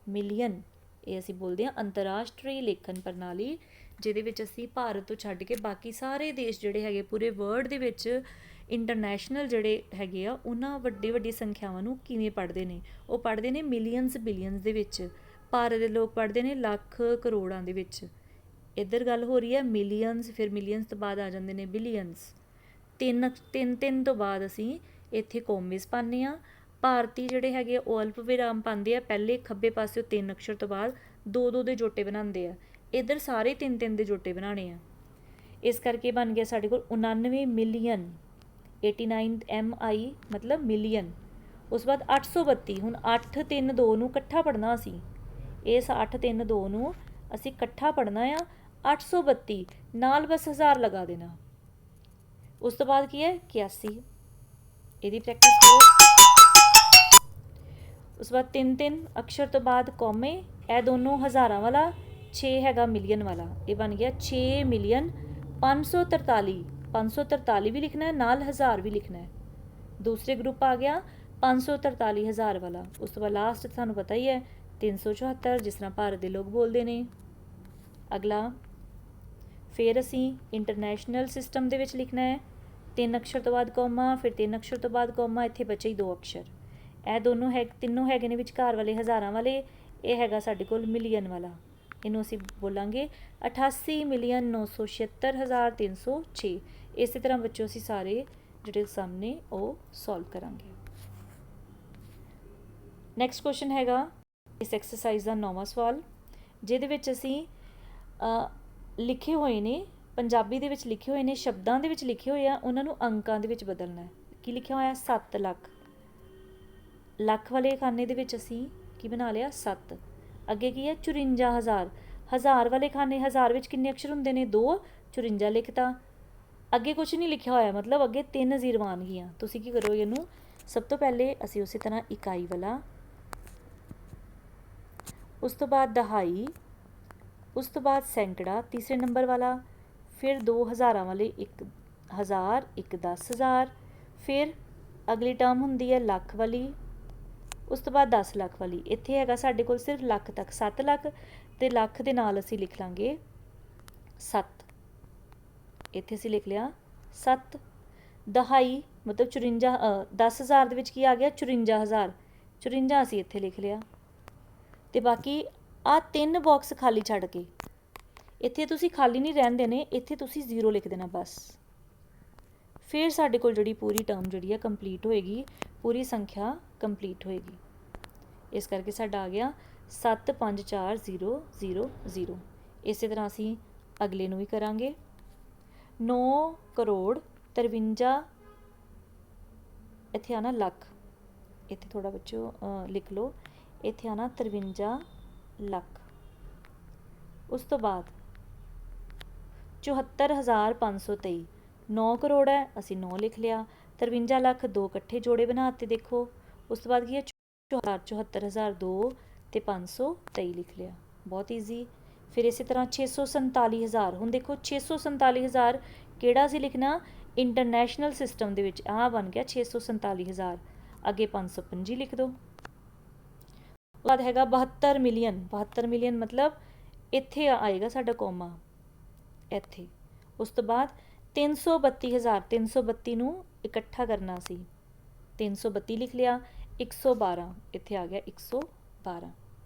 ਮਿਲੀਅਨ। ਇਹ ਅਸੀਂ ਬੋਲਦੇ ਹਾਂ ਅੰਤਰਰਾਸ਼ਟਰੀ ਲੇਖਣ ਪ੍ਰਣਾਲੀ, ਜਿਹਦੇ ਵਿੱਚ ਅਸੀਂ ਭਾਰਤ ਤੋਂ ਛੱਡ ਕੇ ਬਾਕੀ ਸਾਰੇ ਦੇਸ਼ ਜਿਹੜੇ ਹੈਗੇ ਪੂਰੇ ਵਰਲਡ ਦੇ ਵਿੱਚ ਇੰਟਰਨੈਸ਼ਨਲ ਜਿਹੜੇ ਹੈਗੇ ਆ ਉਹਨਾਂ ਵੱਡੀ ਸੰਖਿਆਵਾਂ ਨੂੰ ਕਿਵੇਂ ਪੜ੍ਹਦੇ ਨੇ। ਉਹ ਪੜ੍ਹਦੇ ਨੇ ਮਿਲੀਅਨਸ ਬਿਲੀਅਨਸ ਦੇ ਵਿੱਚ। ਭਾਰਤ ਦੇ ਲੋਕ ਪੜ੍ਹਦੇ ਨੇ ਲੱਖ ਕਰੋੜਾਂ ਦੇ ਵਿੱਚ। ਇੱਧਰ ਗੱਲ ਹੋ ਰਹੀ ਹੈ ਮਿਲੀਅਨਸ, ਫਿਰ ਮਿਲੀਅਨਸ ਤੋਂ ਬਾਅਦ ਆ ਜਾਂਦੇ ਨੇ ਬਿਲੀਅਨਸ। 3 ਤੋਂ ਬਾਅਦ ਅਸੀਂ ਇੱਥੇ ਕੋਮੇਸ ਪਾਉਂਦੇ ਹਾਂ। ਭਾਰਤੀ ਜਿਹੜੇ ਹੈਗੇ ਆ ਉਹ ਅਲਪ ਵਿਰਾਮ ਪਾਉਂਦੇ ਆ। ਪਹਿਲੇ ਖੱਬੇ ਪਾਸਿਓਂ 3 ਅਕਸ਼ਰ ਤੋਂ ਬਾਅਦ 2-2 ਦੇ ਜੋਟੇ ਬਣਾਉਂਦੇ ਆ। ਇੱਧਰ ਸਾਰੇ 3-3 ਦੇ ਜੋਟੇ ਬਣਾਉਣੇ ਆ। ਇਸ ਕਰਕੇ ਬਣ ਗਿਆ ਸਾਡੇ ਕੋਲ 99 ਮਿਲੀਅਨ, 89 MI ਮਤਲਬ ਮਿਲੀਅਨ। ਉਸ ਤੋਂ ਬਾਅਦ 832, ਹੁਣ 8 3 2 ਨੂੰ ਇਕੱਠਾ ਪੜ੍ਹਨਾ ਅਸੀਂ। इस 8 3 2 ਨੂੰ ਅਸੀਂ ਇਕੱਠਾ ਪੜ੍ਹਨਾ ਆ 832 ਨਾਲ ਬਸ 1000 ਲਗਾ ਦੇਣਾ। ਉਸ ਤੋਂ ਬਾਅਦ ਕੀ ਹੈ 81, ਇਹਦੀ ਪ੍ਰੈਕਟਿਸ ਕਰੋ। ਉਸ ਤੋਂ ਬਾਅਦ 3 3 ਅਕਸ਼ਰ ਤੋਂ ਬਾਅਦ ਕੌਮੇ, ਇਹ ਦੋਨੋਂ ਹਜ਼ਾਰਾਂ ਵਾਲਾ, 6 ਹੈਗਾ ਮਿਲੀਅਨ ਵਾਲਾ, ਇਹ ਬਣ ਗਿਆ 6 ਮਿਲੀਅਨ 543। 543 ਵੀ ਲਿਖਣਾ ਹੈ ਨਾਲ 1000 ਵੀ ਲਿਖਣਾ ਹੈ। ਦੂਸਰੇ ਗਰੁੱਪ ਆ ਗਿਆ 543 ਹਜ਼ਾਰ ਵਾਲਾ। ਉਸ ਤੋਂ ਬਾਅਦ ਲਾਸਟ ਤੁਹਾਨੂੰ ਪਤਾ ਹੀ ਹੈ 374, ਜਿਸ ਤਰ੍ਹਾਂ ਭਾਰਤ ਦੇ ਲੋਕ ਬੋਲਦੇ ਨੇ। ਅਗਲਾ ਫਿਰ ਅਸੀਂ ਇੰਟਰਨੈਸ਼ਨਲ ਸਿਸਟਮ ਦੇ ਵਿੱਚ ਲਿਖਣਾ ਹੈ 3 ਅਕਸ਼ਰ ਤੋਂ ਬਾਅਦ ਕੌਮਾ, ਫਿਰ 3 ਅਕਸ਼ਰ ਤੋਂ ਬਾਅਦ ਕੌਮਾ, ਇੱਥੇ ਬਚੇ ਹੀ 2 ਅਕਸ਼ਰ। ਇਹ ਦੋਨੋਂ ਤਿੰਨੋਂ ਹੈਗੇ ਨੇ ਵਿਚਕਾਰ ਵਾਲੇ ਹਜ਼ਾਰਾਂ ਵਾਲੇ, ਇਹ ਹੈਗਾ ਸਾਡੇ ਕੋਲ ਮਿਲੀਅਨ ਵਾਲਾ। ਇਹਨੂੰ ਅਸੀਂ ਬੋਲਾਂਗੇ 88,976,306। ਇਸੇ ਤਰ੍ਹਾਂ ਬੱਚੋ ਅਸੀਂ ਸਾਰੇ ਜਿਹੜੇ ਸਾਹਮਣੇ ਉਹ ਸੋਲਵ ਕਰਾਂਗੇ। ਨੈਕਸਟ ਕੁਐਸਚਨ ਹੈਗਾ ਇਸ ਐਕਸਰਸਾਈਜ਼ ਦਾ 9ਵਾਂ ਸਵਾਲ, ਜਿਹਦੇ ਵਿੱਚ ਅਸੀਂ ਲਿਖੇ ਹੋਏ ਨੇ ਪੰਜਾਬੀ ਦੇ ਵਿੱਚ ਲਿਖੇ ਹੋਏ ਨੇ, ਸ਼ਬਦਾਂ ਦੇ ਵਿੱਚ ਲਿਖੇ ਹੋਏ ਆ, ਉਹਨਾਂ ਨੂੰ ਅੰਕਾਂ ਦੇ ਵਿੱਚ ਬਦਲਣਾ ਹੈ। ਕੀ ਲਿਖਿਆ ਹੋਇਆ 7 ਲੱਖ, ਲੱਖ ਵਾਲੇ ਖਾਨੇ ਦੇ ਵਿੱਚ ਅਸੀਂ ਕੀ ਬਣਾ ਲਿਆ 7। ਅੱਗੇ ਕੀ ਹੈ 54,000, ਹਜ਼ਾਰ ਵਾਲੇ ਖਾਨੇ, ਹਜ਼ਾਰ ਵਿੱਚ ਕਿੰਨੇ ਅਕਸ਼ਰ ਹੁੰਦੇ ਨੇ 2, 54 ਲਿਖਤਾ। ਅੱਗੇ ਕੁਝ ਨਹੀਂ ਲਿਖਿਆ ਹੋਇਆ, ਮਤਲਬ ਅੱਗੇ 3 ਜ਼ੀਰੋ ਆਉਣਗੀਆਂ। ਤੁਸੀਂ ਕੀ ਕਰੋ, ਇਹਨੂੰ ਸਭ ਤੋਂ ਪਹਿਲੇ ਅਸੀਂ ਉਸੇ ਤਰ੍ਹਾਂ ਇਕਾਈ ਵਾਲਾ, ਉਸ ਤੋਂ ਬਾਅਦ ਦਹਾਈ, ਉਸ ਤੋਂ ਬਾਅਦ ਸੈਂਕੜਾ ਤੀਸਰੇ ਨੰਬਰ ਵਾਲਾ, ਫਿਰ 2 ਹਜ਼ਾਰਾਂ ਵਾਲੇ 1,000, 10,000, ਫਿਰ ਅਗਲੀ ਟਰਮ ਹੁੰਦੀ ਹੈ ਲੱਖ ਵਾਲੀ, ਉਸ ਤੋਂ ਬਾਅਦ 10 ਲੱਖ ਵਾਲੀ। ਇੱਥੇ ਹੈਗਾ ਸਾਡੇ ਕੋਲ ਸਿਰਫ ਲੱਖ ਤੱਕ 7 ਲੱਖ, ਅਤੇ ਲੱਖ ਦੇ ਨਾਲ ਅਸੀਂ ਲਿਖ ਲਾਂਗੇ 7। ਇੱਥੇ ਅਸੀਂ ਲਿਖ ਲਿਆ 7। ਦਹਾਈ ਮਤਲਬ 54, 10,000 ਦੇ ਵਿੱਚ ਕੀ ਆ ਗਿਆ 54,000, 54 ਅਸੀਂ ਇੱਥੇ ਲਿਖ ਲਿਆ। ਅਤੇ ਬਾਕੀ ਆਹ 3 ਬਾਕਸ ਖਾਲੀ ਛੱਡ ਕੇ ਇੱਥੇ ਤੁਸੀਂ ਖਾਲੀ ਨਹੀਂ ਰਹਿਣ ਦੇਣੇ, ਇੱਥੇ ਤੁਸੀਂ 0 ਲਿਖ ਦੇਣਾ ਬਸ। ਫਿਰ ਸਾਡੇ ਕੋਲ ਜਿਹੜੀ ਪੂਰੀ ਟਰਮ ਜਿਹੜੀ ਹੈ ਕੰਪਲੀਟ ਹੋਏਗੀ, ਪੂਰੀ ਸੰਖਿਆ ਕੰਪਲੀਟ ਹੋਏਗੀ। ਇਸ ਕਰਕੇ ਸਾਡਾ ਆ ਗਿਆ 754,000। ਇਸੇ ਤਰ੍ਹਾਂ ਅਸੀਂ ਅਗਲੇ ਨੂੰ ਵੀ ਕਰਾਂਗੇ। 9 ਕਰੋੜ 53, ਇੱਥੇ ਆਣਾ ਲੱਖ, ਇੱਥੇ ਥੋੜ੍ਹਾ ਬੱਚੋ ਲਿਖ ਲਓ, ਇੱਥੇ ਆਣਾ 53 ਲੱਖ। ਉਸ ਤੋਂ ਬਾਅਦ 74,523, 9 ਕਰੋੜ ਹੈ ਅਸੀਂ 9 ਲਿਖ ਲਿਆ, 53 ਲੱਖ 2 ਇਕੱਠੇ ਜੋੜੇ ਬਣਾ ਦਿੱਤੇ ਦੇਖੋ। ਉਸ ਤੋਂ ਬਾਅਦ ਕੀ ਹੈ 74,002 ਅਤੇ 523 ਲਿਖ ਲਿਆ, ਬਹੁਤ ਈਜ਼ੀ। ਫਿਰ ਇਸੇ ਤਰ੍ਹਾਂ 647,000, ਹੁਣ ਦੇਖੋ 647,000 ਕਿਹੜਾ ਅਸੀਂ ਲਿਖਣਾ ਇੰਟਰਨੈਸ਼ਨਲ ਸਿਸਟਮ ਦੇ ਵਿੱਚ, ਆਹ ਬਣ ਗਿਆ 647,000। ਅੱਗੇ 525 ਲਿਖ ਦਿਓ। ਉਸ ਤੋਂ ਬਾਅਦ ਹੈਗਾ 72 ਮਿਲੀਅਨ, 72 ਮਿਲੀਅਨ ਮਤਲਬ ਇੱਥੇ ਆਏਗਾ ਸਾਡਾ ਕੌਮਾ ਇੱਥੇ। ਉਸ ਤੋਂ ਬਾਅਦ 332,000, 332 ਨੂੰ ਇਕੱਠਾ ਕਰਨਾ ਸੀ, 332 ਲਿਖ ਲਿਆ। 112 ਇੱਥੇ ਆ ਗਿਆ 112।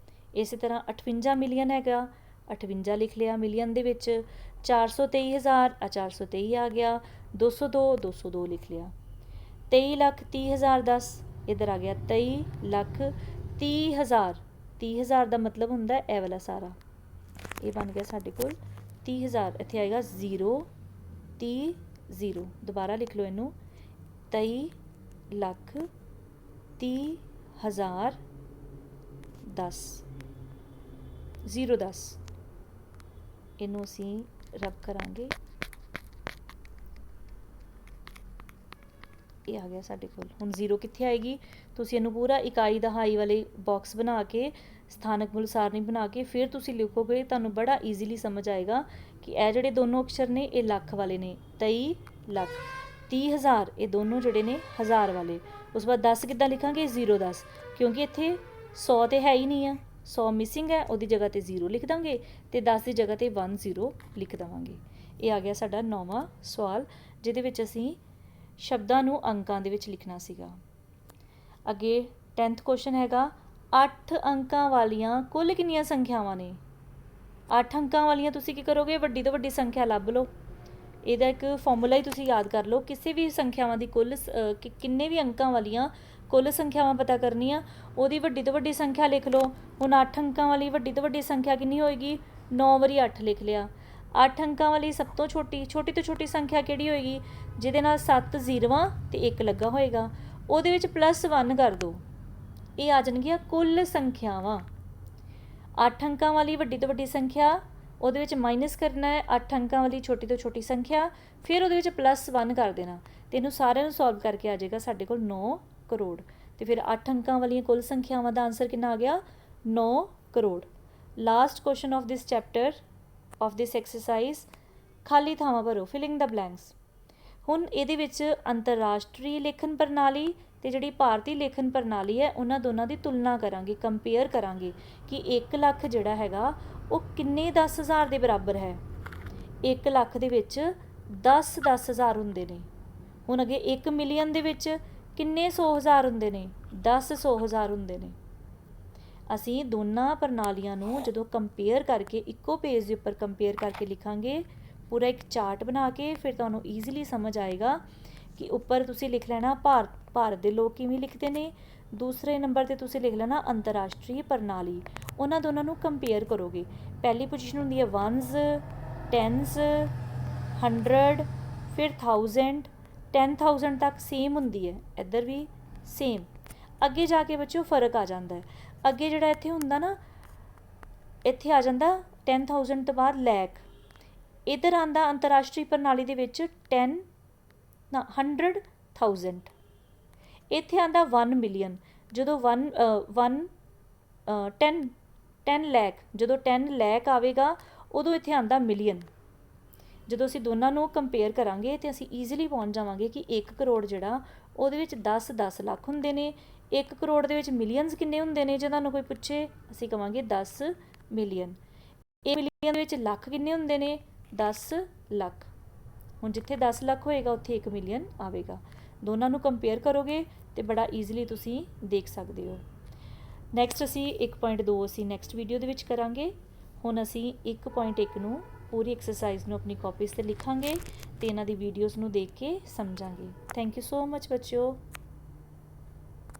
ਇਸੇ ਤਰ੍ਹਾਂ 58 ਮਿਲੀਅਨ ਹੈਗਾ, 58 ਲਿਖ ਲਿਆ ਮਿਲੀਅਨ ਦੇ ਵਿੱਚ। 423,000, 423 ਆ ਗਿਆ। 202, 202 ਲਿਖ ਲਿਆ। 23,30,010 ਇੱਧਰ ਆ ਗਿਆ 23,30,000। 30,000 ਦਾ ਮਤਲਬ ਹੁੰਦਾ ਇਹ ਵਾਲਾ ਸਾਰਾ, ਇਹ ਬਣ ਗਿਆ ਸਾਡੇ ਕੋਲ 30,000। ਇੱਥੇ ਆਏਗਾ 0 30 0, ਦੁਬਾਰਾ ਲਿਖ ਲਓ ਇਹਨੂੰ 23,30,010 010। ਇਹਨੂੰ ਅਸੀਂ ਰਬ ਕਰਾਂਗੇ, ਇਹ ਆ ਗਿਆ ਸਾਡੇ ਕੋਲ। ਹੁਣ 0 ਕਿੱਥੇ ਆਏਗੀ, ਤੁਸੀਂ ਇਹਨੂੰ ਪੂਰਾ ਇਕਾਈ ਦਹਾਈ ਵਾਲੇ ਬਾਕਸ ਬਣਾ ਕੇ, ਸਥਾਨਕ ਮੁੱਲ ਸਾਰਣੀ ਬਣਾ ਕੇ ਫਿਰ ਤੁਸੀਂ ਲਿਖੋਗੇ, ਤੁਹਾਨੂੰ ਬੜਾ ਈਜ਼ੀਲੀ ਸਮਝ ਆਏਗਾ ਕਿ ਇਹ ਜਿਹੜੇ ਦੋਨੋਂ ਅਕਸ਼ਰ ਨੇ ਇਹ ਲੱਖ ਵਾਲੇ ਨੇ। 23 ਲੱਖ, 30,000 ਇਹ ਦੋਨੋਂ ਜਿਹੜੇ ਨੇ ਹਜ਼ਾਰ ਵਾਲੇ। ਉਸ ਤੋਂ ਬਾਅਦ 10 ਕਿੱਦਾਂ ਲਿਖਾਂਗੇ 010, ਕਿਉਂਕਿ ਇੱਥੇ 100 ਤਾਂ ਹੈ ਹੀ ਨਹੀਂ ਆ, 100 ਮਿਸਿੰਗ ਹੈ, ਉਹਦੀ ਜਗ੍ਹਾ 'ਤੇ 0 ਲਿਖ ਦਾਂਗੇ ਅਤੇ 10 ਦੀ ਜਗ੍ਹਾ 'ਤੇ 10 ਲਿਖ ਦੇਵਾਂਗੇ। ਇਹ ਆ ਗਿਆ ਸਾਡਾ 9ਵਾਂ ਸਵਾਲ, ਜਿਹਦੇ ਵਿੱਚ ਅਸੀਂ ਸ਼ਬਦਾਂ ਨੂੰ ਅੰਕਾਂ ਦੇ ਵਿੱਚ ਲਿਖਣਾ ਸੀਗਾ। ਅੱਗੇ 10th ਕੁਐਸਚਨ ਹੈਗਾ 8 ਅੰਕਾਂ ਵਾਲੀਆਂ ਕੁੱਲ ਕਿੰਨੀਆਂ ਸੰਖਿਆਵਾਂ ਨੇ। 8 ਅੰਕਾਂ ਵਾਲੀਆਂ ਤੁਸੀਂ ਕੀ ਕਰੋਗੇ, ਵੱਡੀ ਤੋਂ ਵੱਡੀ ਸੰਖਿਆ ਲੱਭ ਲਓ। ਇਹਦਾ ਇੱਕ ਫਾਰਮੂਲਾ ਹੀ ਤੁਸੀਂ ਯਾਦ ਕਰ ਲਓ। ਕਿਸੇ ਵੀ ਸੰਖਿਆਵਾਂ ਦੀ ਕੁੱਲ ਕਿੰਨੇ ਵੀ ਅੰਕਾਂ ਵਾਲੀਆਂ ਕੁੱਲ ਸੰਖਿਆਵਾਂ ਪਤਾ ਕਰਨੀਆਂ, ਉਹਦੀ ਵੱਡੀ ਤੋਂ ਵੱਡੀ ਸੰਖਿਆ ਲਿਖ ਲਓ। ਹੁਣ 8 ਅੰਕਾਂ ਵਾਲੀ ਵੱਡੀ ਤੋਂ ਵੱਡੀ ਸੰਖਿਆ ਕਿੰਨੀ ਹੋਏਗੀ, 9 ਵਾਰੀ 8 ਲਿਖ ਲਿਆ। 8 ਅੰਕਾਂ ਵਾਲੀ ਸਭ ਤੋਂ ਛੋਟੀ ਤੋਂ ਛੋਟੀ ਸੰਖਿਆ ਕਿਹੜੀ ਹੋਏਗੀ, ਜਿਹਦੇ ਨਾਲ 7 ਜ਼ੀਰੋਆਂ ਅਤੇ 1 ਲੱਗਾ ਹੋਏਗਾ, ਉਹਦੇ ਵਿੱਚ +1 ਕਰ ਦਿਓ। ਇਹ ਆ ਜਾਣਗੀਆਂ ਕੁੱਲ ਸੰਖਿਆਵਾਂ। 8 ਅੰਕਾਂ ਵਾਲੀ ਵੱਡੀ ਤੋਂ ਵੱਡੀ ਸੰਖਿਆ, ਉਹਦੇ ਵਿੱਚ ਮਾਈਨਸ ਕਰਨਾ ਹੈ 8 ਅੰਕਾਂ ਵਾਲੀ ਛੋਟੀ ਤੋਂ ਛੋਟੀ ਸੰਖਿਆ, ਫਿਰ ਉਹਦੇ ਵਿੱਚ +1 ਕਰ ਦੇਣਾ ਅਤੇ ਇਹਨੂੰ ਸਾਰਿਆਂ ਨੂੰ ਸੋਲਵ ਕਰਕੇ ਆ ਜਾਏਗਾ ਸਾਡੇ ਕੋਲ 9 ਕਰੋੜ। ਅਤੇ ਫਿਰ 8 ਅੰਕਾਂ ਵਾਲੀਆਂ ਕੁੱਲ ਸੰਖਿਆਵਾਂ ਦਾ ਆਂਸਰ ਕਿੰਨਾ ਆ ਗਿਆ? 9 crore. Last question of this chapter of this exercise, ਖਾਲੀ ਥਾਵਾਂ ਭਰੋ, ਫਿਲਿੰਗ ਦਾ ਬਲੈਂਕਸ। ਹੁਣ ਇਹਦੇ ਵਿੱਚ ਅੰਤਰਰਾਸ਼ਟਰੀ ਲੇਖਨ ਪ੍ਰਣਾਲੀ ਅਤੇ ਜਿਹੜੀ ਭਾਰਤੀ ਲੇਖਨ ਪ੍ਰਣਾਲੀ ਹੈ ਉਹਨਾਂ ਦੋਨਾਂ ਦੀ ਤੁਲਨਾ ਕਰਾਂਗੇ, ਕੰਪੇਅਰ ਕਰਾਂਗੇ ਕਿ 1 ਲੱਖ ਜਿਹੜਾ ਹੈਗਾ ਉਹ ਕਿੰਨੇ 10,000 ਦੇ ਬਰਾਬਰ ਹੈ। 1 ਲੱਖ ਦੇ ਵਿੱਚ 10,000 ਹੁੰਦੇ ਨੇ। ਹੁਣ ਅੱਗੇ 1 ਮਿਲੀਅਨ ਦੇ ਵਿੱਚ ਕਿੰਨੇ 100,000 ਹੁੰਦੇ ਨੇ? 10,100,000 ਹੁੰਦੇ ਨੇ। ਅਸੀਂ ਦੋਨਾਂ ਪ੍ਰਣਾਲੀਆਂ ਨੂੰ ਜਦੋਂ ਕੰਪੇਅਰ ਕਰਕੇ ਇੱਕੋ ਪੇਜ ਦੇ ਉੱਪਰ ਕੰਪੇਅਰ ਕਰਕੇ ਲਿਖਾਂਗੇ, ਪੂਰਾ ਇੱਕ ਚਾਰਟ ਬਣਾ ਕੇ, ਫਿਰ ਤੁਹਾਨੂੰ ਈਜ਼ੀਲੀ ਸਮਝ ਆਏਗਾ ਕਿ ਉੱਪਰ ਤੁਸੀਂ ਲਿਖ ਲੈਣਾ ਭਾਰਤ ਦੇ ਲੋਕ ਕਿਵੇਂ ਲਿਖਦੇ ਨੇ, ਦੂਸਰੇ ਨੰਬਰ 'ਤੇ ਤੁਸੀਂ ਲਿਖ ਲੈਣਾ ਅੰਤਰਰਾਸ਼ਟਰੀ ਪ੍ਰਣਾਲੀ। ਉਹਨਾਂ ਦੋਨਾਂ ਨੂੰ ਕੰਪੇਅਰ ਕਰੋਗੇ। ਪਹਿਲੀ ਪੋਜੀਸ਼ਨ ਹੁੰਦੀ ਹੈ 1s, 10s, 100, ਫਿਰ 1000, 10,000 ਤੱਕ ਸੇਮ ਹੁੰਦੀ ਹੈ, ਇੱਧਰ ਵੀ ਸੇਮ। ਅੱਗੇ ਜਾ ਕੇ ਬੱਚਿਓ ਫਰਕ ਆ ਜਾਂਦਾ ਹੈ। ਅੱਗੇ ਜਿਹੜਾ ਇੱਥੇ ਹੁੰਦਾ ਨਾ, ਇੱਥੇ ਆ ਜਾਂਦਾ 10,000 ਤੋਂ ਬਾਅਦ ਲੱਖ, ਇੱਧਰ ਆਉਂਦਾ ਅੰਤਰਰਾਸ਼ਟਰੀ ਪ੍ਰਣਾਲੀ ਦੇ ਵਿੱਚ 100,000, ਇੱਥੇ ਆਉਂਦਾ 1 ਮਿਲੀਅਨ। ਜਦੋਂ 10 ਲੱਖ, ਜਦੋਂ 10 ਲੱਖ ਆਵੇਗਾ ਉਦੋਂ ਇੱਥੇ ਆਉਂਦਾ ਮਿਲੀਅਨ। ਜਦੋਂ ਅਸੀਂ ਦੋਨਾਂ ਨੂੰ ਕੰਪੇਅਰ ਕਰਾਂਗੇ ਤਾਂ ਅਸੀਂ ਈਜ਼ੀਲੀ ਪਹੁੰਚ ਜਾਵਾਂਗੇ ਕਿ 1 ਕਰੋੜ ਜਿਹੜਾ ਉਹਦੇ ਵਿੱਚ 10 ਲੱਖ ਹੁੰਦੇ ਨੇ। 1 ਕਰੋੜ ਦੇ ਵਿੱਚ ਮਿਲੀਅਨਸ ਕਿੰਨੇ ਹੁੰਦੇ ਨੇ? ਜੇ ਤੁਹਾਨੂੰ ਕੋਈ ਪੁੱਛੇ ਅਸੀਂ ਕਹਾਂਗੇ 10 ਮਿਲੀਅਨ। ਇਹ ਮਿਲੀਅਨ ਦੇ ਵਿੱਚ ਲੱਖ ਕਿੰਨੇ ਹੁੰਦੇ ਨੇ? 10 ਲੱਖ। ਹੁਣ ਜਿੱਥੇ 10 ਲੱਖ ਹੋਏਗਾ ਉੱਥੇ 1 ਮਿਲੀਅਨ ਆਵੇਗਾ। ਦੋਨਾਂ ਨੂੰ ਕੰਪੇਅਰ ਕਰੋਗੇ ਤੇ ਬੜਾ ਈਜ਼ੀਲੀ ਤੁਸੀਂ ਦੇਖ ਸਕਦੇ ਹੋ। ਨੈਕਸਟ ਅਸੀਂ 1.2 ਅਸੀਂ ਨੈਕਸਟ ਵੀਡੀਓ ਦੇ ਵਿੱਚ ਕਰਾਂਗੇ। ਹੁਣ ਅਸੀਂ 1.1 ਨੂੰ ਪੂਰੀ ਐਕਸਰਸਾਈਜ਼ ਨੂੰ ਆਪਣੀ ਕਾਪੀਜ਼ 'ਤੇ ਲਿਖਾਂਗੇ ਅਤੇ ਇਹਨਾਂ ਦੀ ਵੀਡੀਓਜ਼ ਨੂੰ ਦੇਖ ਕੇ ਸਮਝਾਂਗੇ। ਥੈਂਕ ਯੂ ਸੋ ਮਚ ਬੱਚਿਓ।